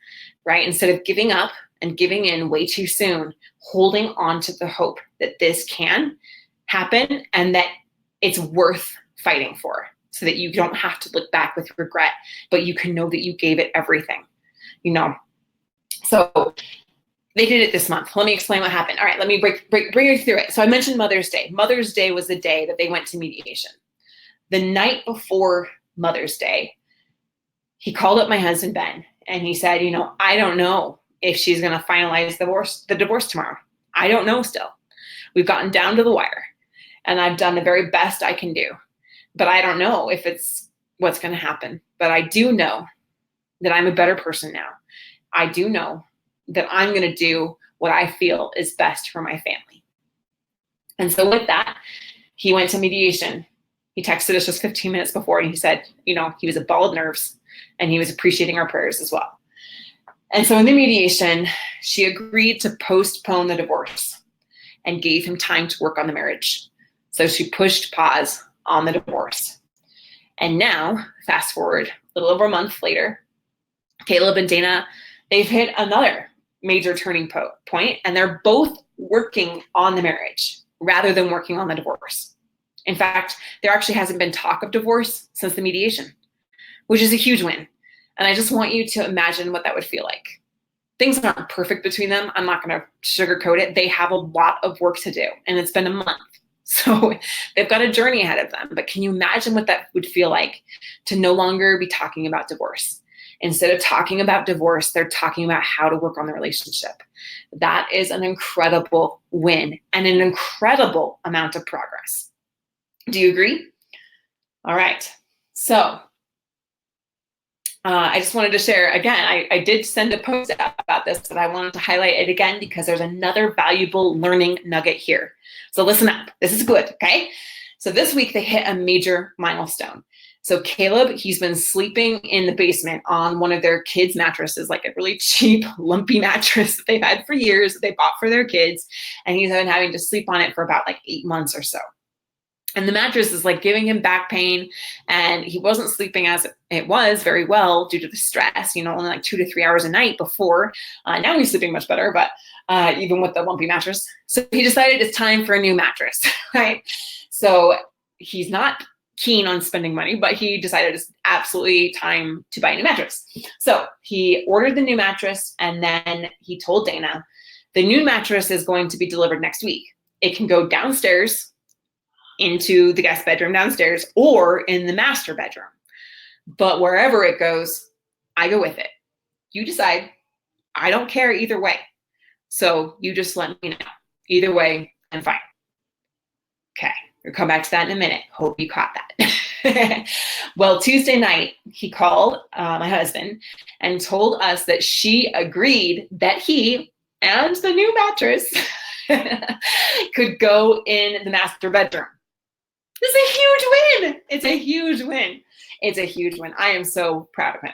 right? Instead of giving up and giving in way too soon, holding on to the hope that this can happen and that it's worth fighting for, so that you don't have to look back with regret, but you can know that you gave it everything, you know? So they did it this month. Let me explain what happened. All right, let me bring you through it. So I mentioned Mother's Day. Mother's Day was the day that they went to mediation. The night before Mother's Day, he called up my husband, Ben, and he said, you know, I don't know if she's going to finalize the divorce tomorrow. I don't know still. We've gotten down to the wire, and I've done the very best I can do. But I don't know if it's what's going to happen. But I do know that I'm a better person now. I do know that I'm going to do what I feel is best for my family. And so with that, he went to mediation. He texted us just 15 minutes before, and he said, you know, he was a ball of nerves, and he was appreciating our prayers as well. And so in the mediation, she agreed to postpone the divorce and gave him time to work on the marriage. So she pushed pause on the divorce. And now, fast forward a little over a month later, Caleb and Dana they've hit another major turning point, and they're both working on the marriage rather than working on the divorce. In fact, there actually hasn't been talk of divorce since the mediation, which is a huge win. And I just want you to imagine what that would feel like. Things aren't perfect between them. I'm not going to sugarcoat it. They have a lot of work to do, and it's been a month. So they've got a journey ahead of them. But can you imagine what that would feel like to no longer be talking about divorce? Instead of talking about divorce, they're talking about how to work on the relationship. That is an incredible win and an incredible amount of progress. Do you agree? All right. So I just wanted to share, again, I did send a post out about this, but I wanted to highlight it again because there's another valuable learning nugget here. So listen up. This is good, okay? So this week they hit a major milestone. So Caleb, he's been sleeping in the basement on one of their kids' mattresses, like a really cheap, lumpy mattress that they've had for years that they bought for their kids. And he's been having to sleep on it for about like 8 months or so. And the mattress is like giving him back pain, and he wasn't sleeping as it was very well due to the stress, only like 2 to 3 hours a night before. Now he's sleeping much better, but even with the lumpy mattress. So he decided it's time for a new mattress, right? So he's not keen on spending money, but he decided it's absolutely time to buy a new mattress. So he ordered the new mattress, and then he told Dana, the new mattress is going to be delivered next week. It can go downstairs into the guest bedroom downstairs or in the master bedroom. But wherever it goes, I go with it. You decide. I don't care either way. So you just let me know. Either way, I'm fine. Okay, we'll come back to that in a minute. Hope you caught that. Well, Tuesday night, he called my husband and told us that she agreed that he and the new mattress could go in the master bedroom. This is a huge win. It's a huge win. It's a huge win. I am so proud of him.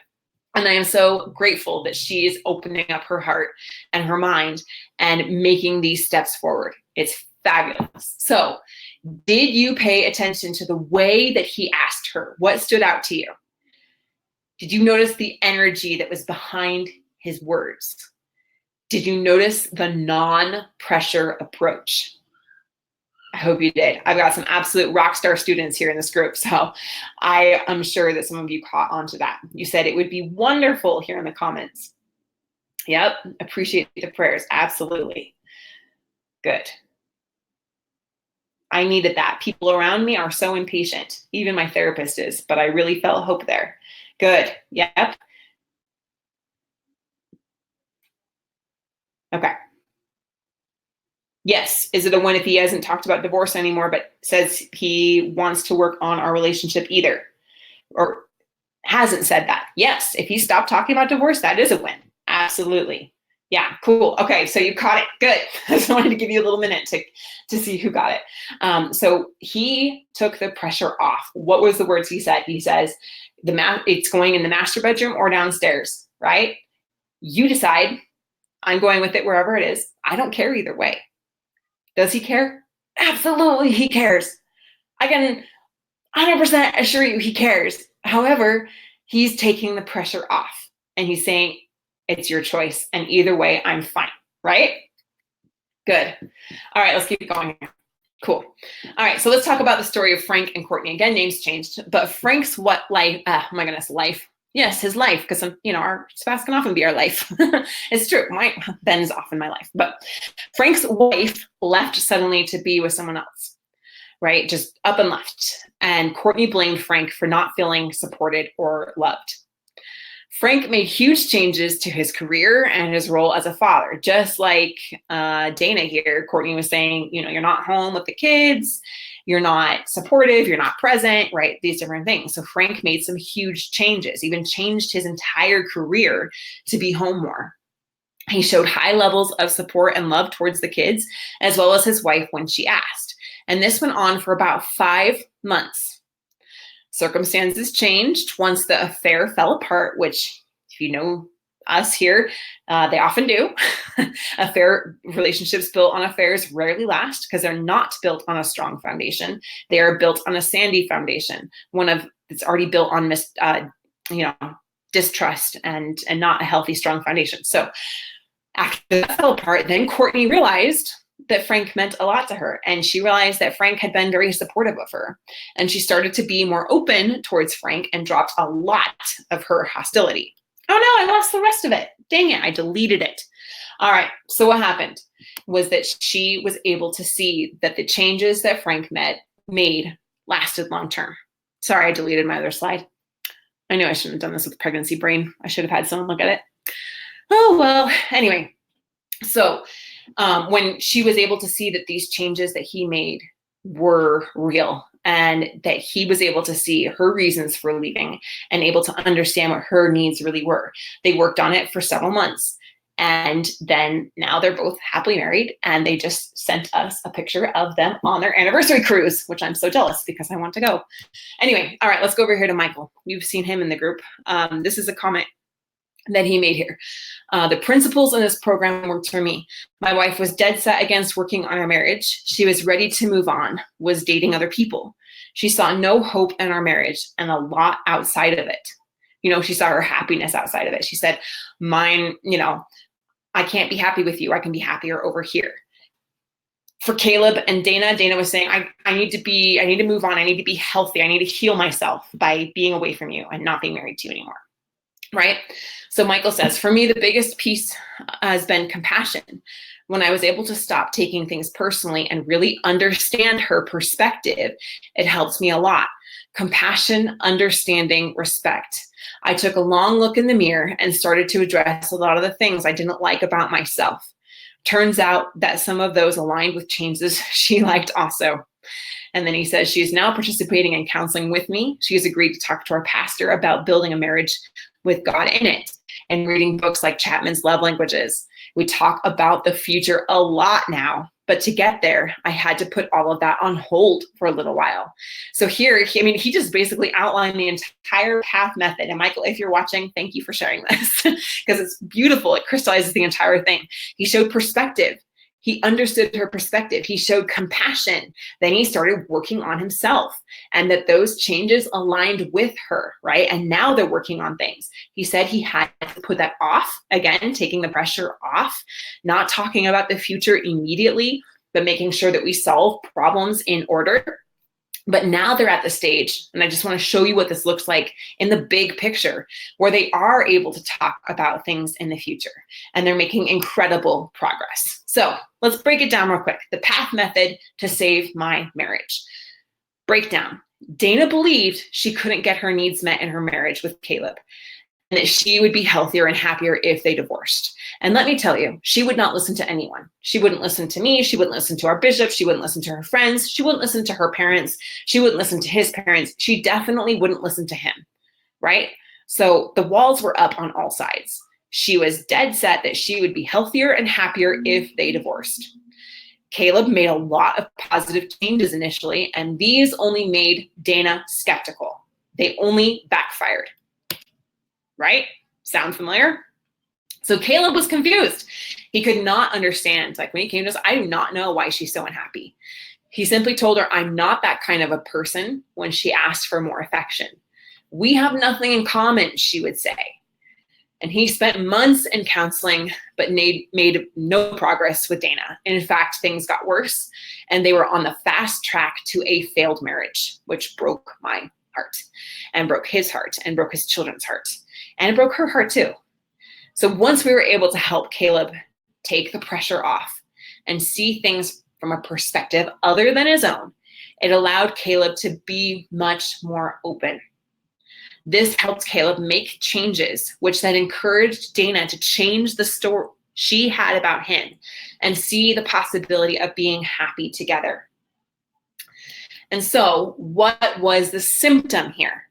And I am so grateful that she is opening up her heart and her mind and making these steps forward. It's fabulous. So, did you pay attention to the way that he asked her? What stood out to you? Did you notice the energy that was behind his words? Did you notice the non-pressure approach? I hope you did. I've got some absolute rock star students here in this group, so I am sure that some of you caught on to that. You said it would be wonderful here in the comments. Yep, appreciate the prayers. Absolutely. Good. I needed that. People around me are so impatient. Even my therapist is, but I really felt hope there. Good. Yep. Okay. Yes. Is it a win if he hasn't talked about divorce anymore, but says he wants to work on our relationship either? Or hasn't said that? Yes. If he stopped talking about divorce, that is a win. Absolutely. Yeah. Cool. Okay. So you caught it. Good. I just wanted to give you a little minute to see who got it. So he took the pressure off. What was the words he said? He says, it's going in the master bedroom or downstairs, right? You decide. I'm going with it wherever it is. I don't care either way. Does he care? Absolutely, he cares. I can 100% assure you he cares. However, he's taking the pressure off and he's saying, it's your choice. And either way, I'm fine, right? Good. All right, let's keep going here. Cool. All right, so let's talk about the story of Frank and Courtney. Again, names changed, but Frank's life. Yes, his life, because our spouse can often be our life. It's true. Ben is often my life. But Frank's wife left suddenly to be with someone else, right? Just up and left. And Courtney blamed Frank for not feeling supported or loved. Frank made huge changes to his career and his role as a father. Just like Dana here, Courtney was saying, you're not home with the kids, you're not supportive, you're not present, right? These different things. So Frank made some huge changes, even changed his entire career to be home more. He showed high levels of support and love towards the kids, as well as his wife when she asked. And this went on for about 5 months. Circumstances changed once the affair fell apart, which, if you know us here, they often do. Affair relationships built on affairs rarely last because they're not built on a strong foundation. They are built on a sandy foundation, it's already built on distrust and not a healthy, strong foundation. So after that fell apart, then Courtney realized that Frank meant a lot to her. And she realized that Frank had been very supportive of her. And she started to be more open towards Frank and dropped a lot of her hostility. Oh no, I lost the rest of it. Dang it, I deleted it. All right, so what happened was that she was able to see that the changes that Frank made lasted long term. Sorry, I deleted my other slide. I knew I shouldn't have done this with pregnancy brain. I should have had someone look at it. Oh, well, anyway. So when she was able to see that these changes that he made were real and that he was able to see her reasons for leaving and able to understand what her needs really were, they worked on it for several months. And then now they're both happily married, and they just sent us a picture of them on their anniversary cruise, which I'm so jealous because I want to go. Anyway, all right, let's go over here to Michael. You've seen him in the group. This is a comment that he made here. The principles in this program worked for me. My wife was dead set against working on our marriage. She was ready to move on, was dating other people. She saw no hope in our marriage and a lot outside of it. She saw her happiness outside of it. She said, mine, I can't be happy with you. I can be happier over here. For Caleb and Dana was saying, I need to move on. I need to be healthy. I need to heal myself by being away from you and not being married to you anymore. Right? So Michael says, for me, the biggest piece has been compassion. When I was able to stop taking things personally and really understand her perspective, it helped me a lot. Compassion, understanding, respect. I took a long look in the mirror and started to address a lot of the things I didn't like about myself. Turns out that some of those aligned with changes she liked also. And then he says, she is now participating in counseling with me. She has agreed to talk to our pastor about building a marriage with God in it and reading books like Chapman's Love Languages. We talk about the future a lot now, but to get there, I had to put all of that on hold for a little while. So here, he just basically outlined the entire path method. And Michael, if you're watching, thank you for sharing this because it's beautiful. It crystallizes the entire thing. He showed perspective. He understood her perspective. He showed compassion. Then he started working on himself and that those changes aligned with her, right? And now they're working on things. He said he had to put that off, again, taking the pressure off, not talking about the future immediately, but making sure that we solve problems in order. But now they're at the stage, and I just want to show you what this looks like in the big picture, where they are able to talk about things in the future, and they're making incredible progress. So let's break it down real quick. The path method to save my marriage. Breakdown. Dana believed she couldn't get her needs met in her marriage with Caleb, and that she would be healthier and happier if they divorced. And let me tell you, she would not listen to anyone. She wouldn't listen to me. She wouldn't listen to our bishop. She wouldn't listen to her friends. She wouldn't listen to her parents. She wouldn't listen to his parents. She definitely wouldn't listen to him, right? So the walls were up on all sides. She was dead set that she would be healthier and happier if they divorced. Caleb made a lot of positive changes initially, and these only made Dana skeptical. They only backfired. Right? Sound familiar? So Caleb was confused. He could not understand. Like when he came to us, I do not know why she's so unhappy. He simply told her, I'm not that kind of a person when she asked for more affection. We have nothing in common, she would say. And he spent months in counseling, but made no progress with Dana. In fact, things got worse, and they were on the fast track to a failed marriage, which broke my heart, and broke his heart, and broke his children's heart. And it broke her heart too. So once we were able to help Caleb take the pressure off and see things from a perspective other than his own, it allowed Caleb to be much more open. This helped Caleb make changes, which then encouraged Dana to change the story she had about him and see the possibility of being happy together. And so what was the symptom here?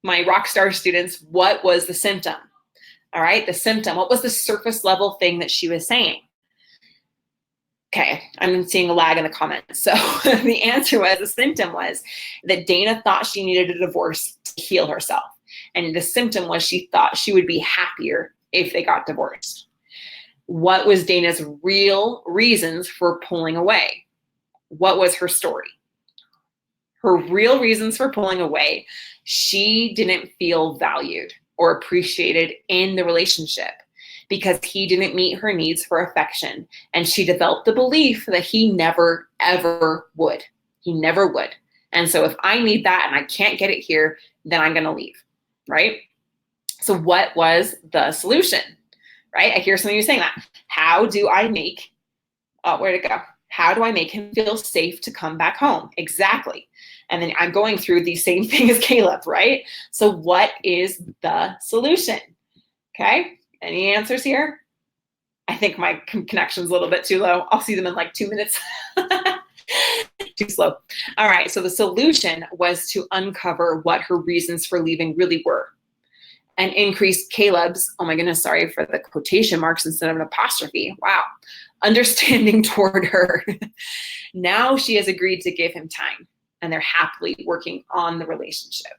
My rockstar students, what was the symptom? All right, the symptom. What was the surface level thing that she was saying? Okay, I'm seeing a lag in the comments. So the answer was, the symptom was that Dana thought she needed a divorce to heal herself. And the symptom was she thought she would be happier if they got divorced. What was Dana's real reasons for pulling away? What was her story? Her real reasons for pulling away, she didn't feel valued or appreciated in the relationship because he didn't meet her needs for affection. And she developed the belief that he never, ever would. He never would. And so if I need that and I can't get it here, then I'm going to leave, right? So what was the solution, right? I hear some of you saying that. How do I make, where'd it go? How do I make him feel safe to come back home? Exactly. And then I'm going through the same thing as Caleb, right? So what is the solution? Okay, any answers here? I think my connection's a little bit too low. I'll see them in like 2 minutes. Too slow. All right, so the solution was to uncover what her reasons for leaving really were and increase Caleb's, oh my goodness, sorry for the quotation marks instead of an apostrophe. Wow. Understanding toward her. Now she has agreed to give him time and they're happily working on the relationship.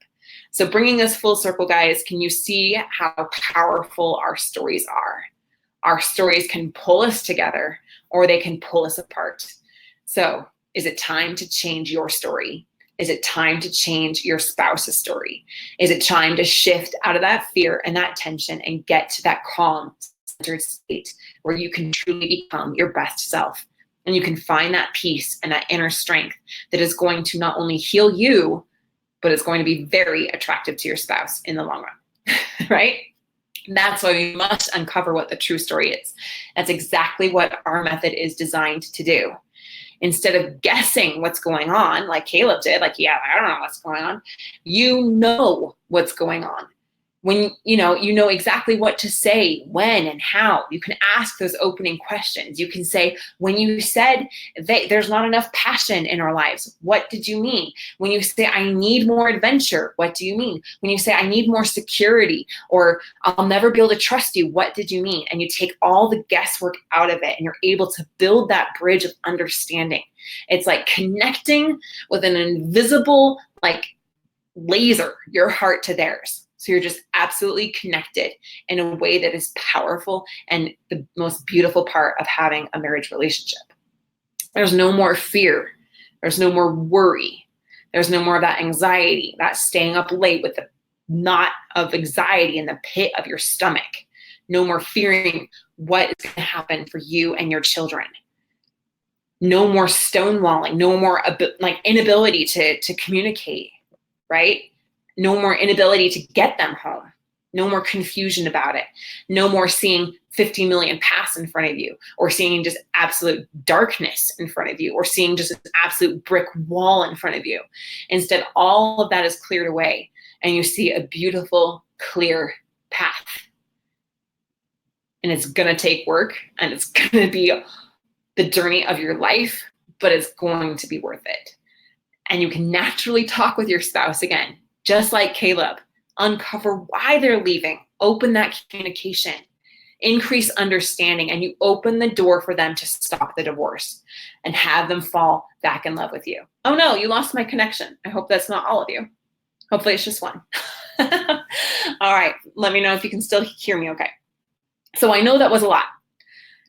So bringing us full circle, guys, can you see how powerful our stories are? Our stories can pull us together or they can pull us apart. So is it time to change your story? Is it time to change your spouse's story? Is it time to shift out of that fear and that tension and get to that calm, centered state where you can truly become your best self and you can find that peace and that inner strength that is going to not only heal you, but it's going to be very attractive to your spouse in the long run, right? That's why we must uncover what the true story is. That's exactly what our method is designed to do. Instead of guessing what's going on, like Caleb did, like, yeah, I don't know what's going on. You know what's going on. When you know exactly what to say, when and how. You can ask those opening questions. You can say, when you said that there's not enough passion in our lives, what did you mean? When you say, I need more adventure, what do you mean? When you say, I need more security, or I'll never be able to trust you, what did you mean? And you take all the guesswork out of it and you're able to build that bridge of understanding. It's like connecting with an invisible, like, laser, your heart to theirs. So you're just absolutely connected in a way that is powerful and the most beautiful part of having a marriage relationship. There's no more fear. There's no more worry. There's no more of that anxiety, that staying up late with the knot of anxiety in the pit of your stomach. No more fearing what is going to happen for you and your children. No more stonewalling. No more inability to communicate, right? No more inability to get them home. No more confusion about it. No more seeing 50 million paths in front of you, or seeing just absolute darkness in front of you, or seeing just an absolute brick wall in front of you. Instead, all of that is cleared away and you see a beautiful, clear path. And it's going to take work and it's going to be the journey of your life, but it's going to be worth it. And you can naturally talk with your spouse again. Just like Caleb, uncover why they're leaving, open that communication, increase understanding, and you open the door for them to stop the divorce and have them fall back in love with you. Oh no, you lost my connection. I hope that's not all of you. Hopefully it's just one. All right, let me know if you can still hear me okay. So I know that was a lot,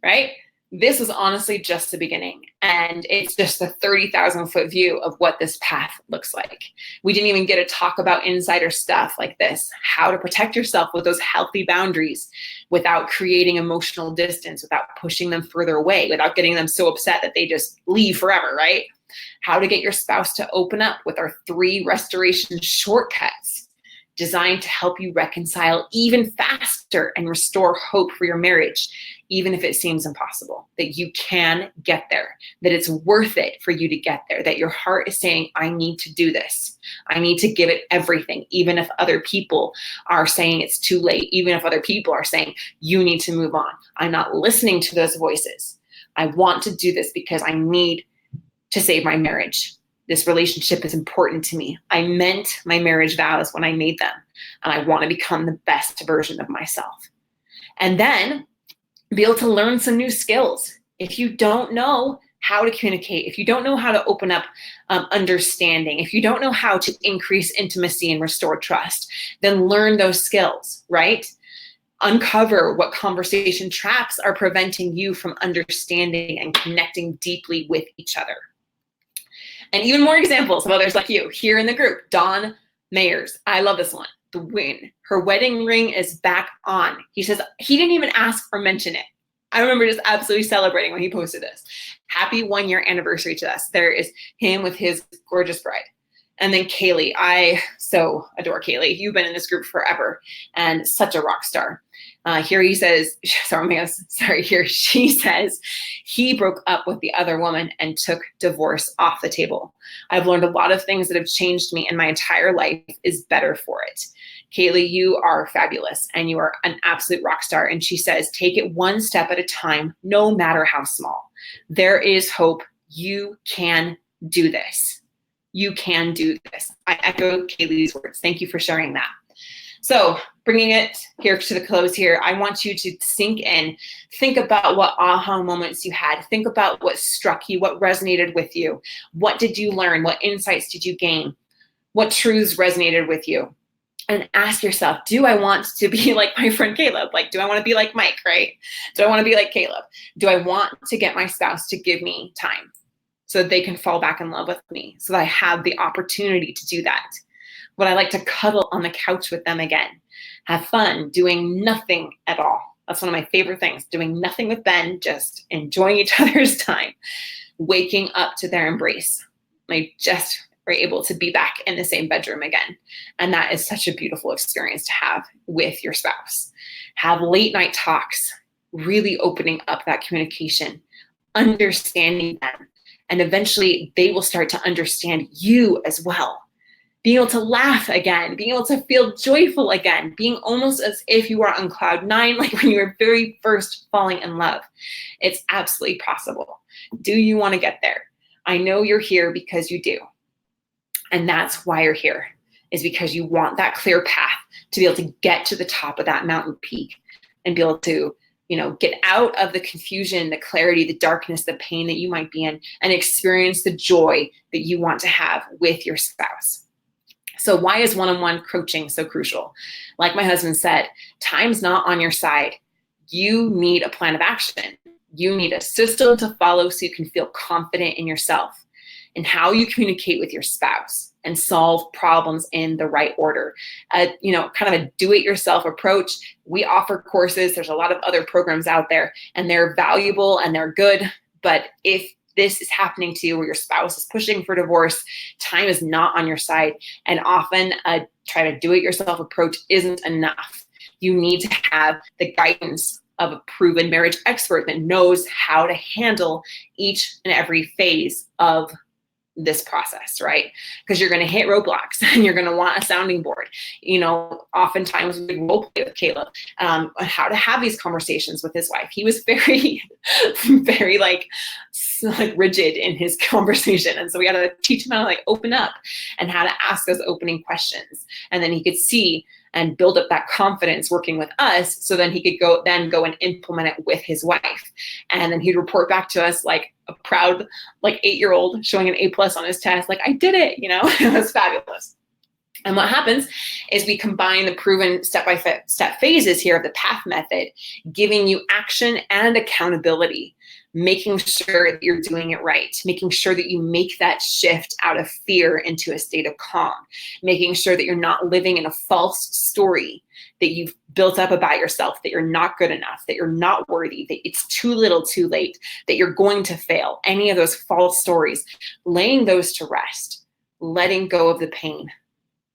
right? This was honestly just the beginning, and it's just a 30,000 foot view of what this path looks like. We didn't even get to talk about insider stuff like this, how to protect yourself with those healthy boundaries without creating emotional distance, without pushing them further away, without getting them so upset that they just leave forever, right? How to get your spouse to open up with our 3 restoration shortcuts designed to help you reconcile even faster and restore hope for your marriage, even if it seems impossible, that you can get there, that it's worth it for you to get there, that your heart is saying, I need to do this. I need to give it everything, even if other people are saying it's too late, even if other people are saying you need to move on. I'm not listening to those voices. I want to do this because I need to save my marriage. This relationship is important to me. I meant my marriage vows when I made them, and I want to become the best version of myself. And then be able to learn some new skills. If you don't know how to communicate, if you don't know how to open up understanding, if you don't know how to increase intimacy and restore trust, then learn those skills, right? Uncover what conversation traps are preventing you from understanding and connecting deeply with each other. And even more examples of others like you here in the group. Dawn Mayers, I love this one. the win. Her wedding ring is back on. He says, he didn't even ask or mention it. I remember just absolutely celebrating when he posted this. Happy 1-year anniversary to us. There is him with his gorgeous bride. And then Kaylee, I so adore Kaylee. You've been in this group forever and such a rock star. Here he says, here she says, he broke up with the other woman and took divorce off the table. I've learned a lot of things that have changed me, and my entire life is better for it. Kaylee, you are fabulous and you are an absolute rock star. And she says, take it one step at a time, no matter how small. There is hope. You can do this. You can do this. I echo Kaylee's words. Thank you for sharing that. So bringing it here to the close here, I want you to sink in, think about what aha moments you had. Think about what struck you, what resonated with you. What did you learn? What insights did you gain? What truths resonated with you? And ask yourself, do I want to be like my friend Caleb? Like, do I want to be like Mike, right? Do I want to be like Caleb? Do I want to get my spouse to give me time so that they can fall back in love with me, so that I have the opportunity to do that? Would I like to cuddle on the couch with them again? Have fun doing nothing at all. That's one of my favorite things, doing nothing with Ben, just enjoying each other's time, waking up to their embrace. Like, just are able to be back in the same bedroom again. And that is such a beautiful experience to have with your spouse. Have late night talks, really opening up that communication, understanding them, and eventually they will start to understand you as well. Being able to laugh again, being able to feel joyful again, being almost as if you are on cloud 9, like when you were very first falling in love. It's absolutely possible. Do you want to get there? I know you're here because you do. And that's why you're here, is because you want that clear path to be able to get to the top of that mountain peak and be able to, get out of the confusion, the clarity, the darkness, the pain that you might be in, and experience the joy that you want to have with your spouse. So why is one-on-one coaching so crucial? Like my husband said, time's not on your side. You need a plan of action. You need a system to follow so you can feel confident in yourself and how you communicate with your spouse and solve problems in the right order. Kind of a do-it-yourself approach. We offer courses. There's a lot of other programs out there, and they're valuable and they're good. But if this is happening to you where your spouse is pushing for divorce, time is not on your side, and often a try to do-it-yourself approach isn't enough. You need to have the guidance of a proven marriage expert that knows how to handle each and every phase of this process, right? Because you're going to hit roadblocks and you're going to want a sounding board. Oftentimes we role play with Caleb on how to have these conversations with his wife. He was very, very like rigid in his conversation. And so we had to teach him how to open up and how to ask those opening questions. And then he could see and build up that confidence working with us, so then he could go and implement it with his wife. And then he'd report back to us like a proud 8-year-old showing an A+ on his test, like, I did it, it was fabulous. And what happens is we combine the proven step-by-step phases here of the PATH method, giving you action and accountability, making sure that you're doing it right, making sure that you make that shift out of fear into a state of calm, making sure that you're not living in a false story that you've built up about yourself, that you're not good enough, that you're not worthy, that it's too little too late, that you're going to fail, any of those false stories, laying those to rest, letting go of the pain,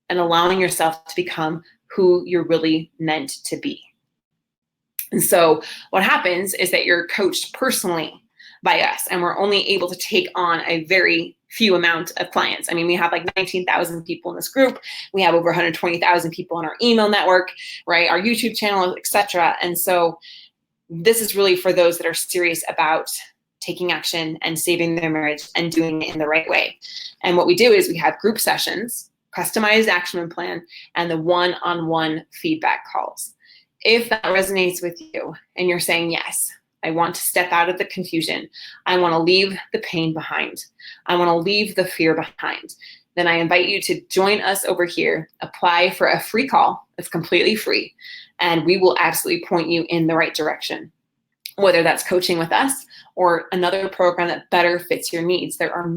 and allowing yourself to become who you're really meant to be. And so what happens is that you're coached personally by us, and we're only able to take on a very few amount of clients. I mean, we have 19,000 people in this group. We have over 120,000 people in our email network, right? Our YouTube channel, etc. And so this is really for those that are serious about taking action and saving their marriage and doing it in the right way. And what we do is we have group sessions, customized action plan, and the one-on-one feedback calls. If that resonates with you and you're saying, yes, I want to step out of the confusion, I want to leave the pain behind, I want to leave the fear behind, then I invite you to join us over here, apply for a free call. It's completely free, and we will absolutely point you in the right direction, whether that's coaching with us or another program that better fits your needs. There are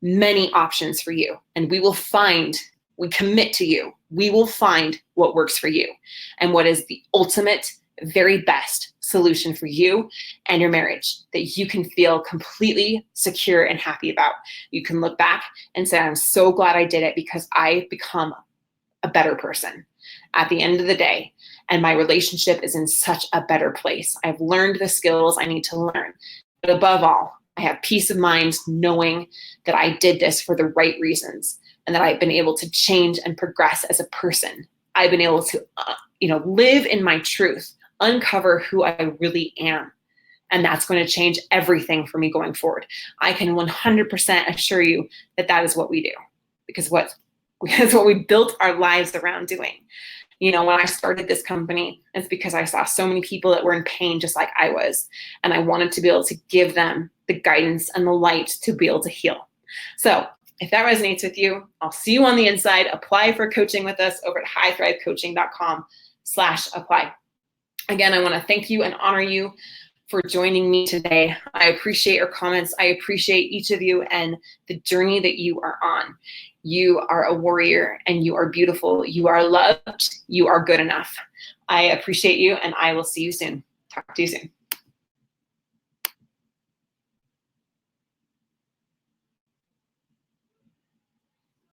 many options for you, and we will find we commit to you. We will find what works for you and what is the ultimate, very best solution for you and your marriage that you can feel completely secure and happy about. You can look back and say, I'm so glad I did it because I've become a better person at the end of the day. And my relationship is in such a better place. I've learned the skills I need to learn. But above all, I have peace of mind knowing that I did this for the right reasons and that I've been able to change and progress as a person. I've been able to, live in my truth, uncover who I really am. And that's going to change everything for me going forward. I can 100% assure you that that is what we do, because that's what we built our lives around doing. When I started this company, it's because I saw so many people that were in pain just like I was. And I wanted to be able to give them the guidance and the light to be able to heal. So if that resonates with you, I'll see you on the inside. Apply for coaching with us over at highthrivecoaching.com/apply. Again, I want to thank you and honor you for joining me today. I appreciate your comments. I appreciate each of you and the journey that you are on. You are a warrior and you are beautiful. You are loved. You are good enough. I appreciate you and I will see you soon. Talk to you soon.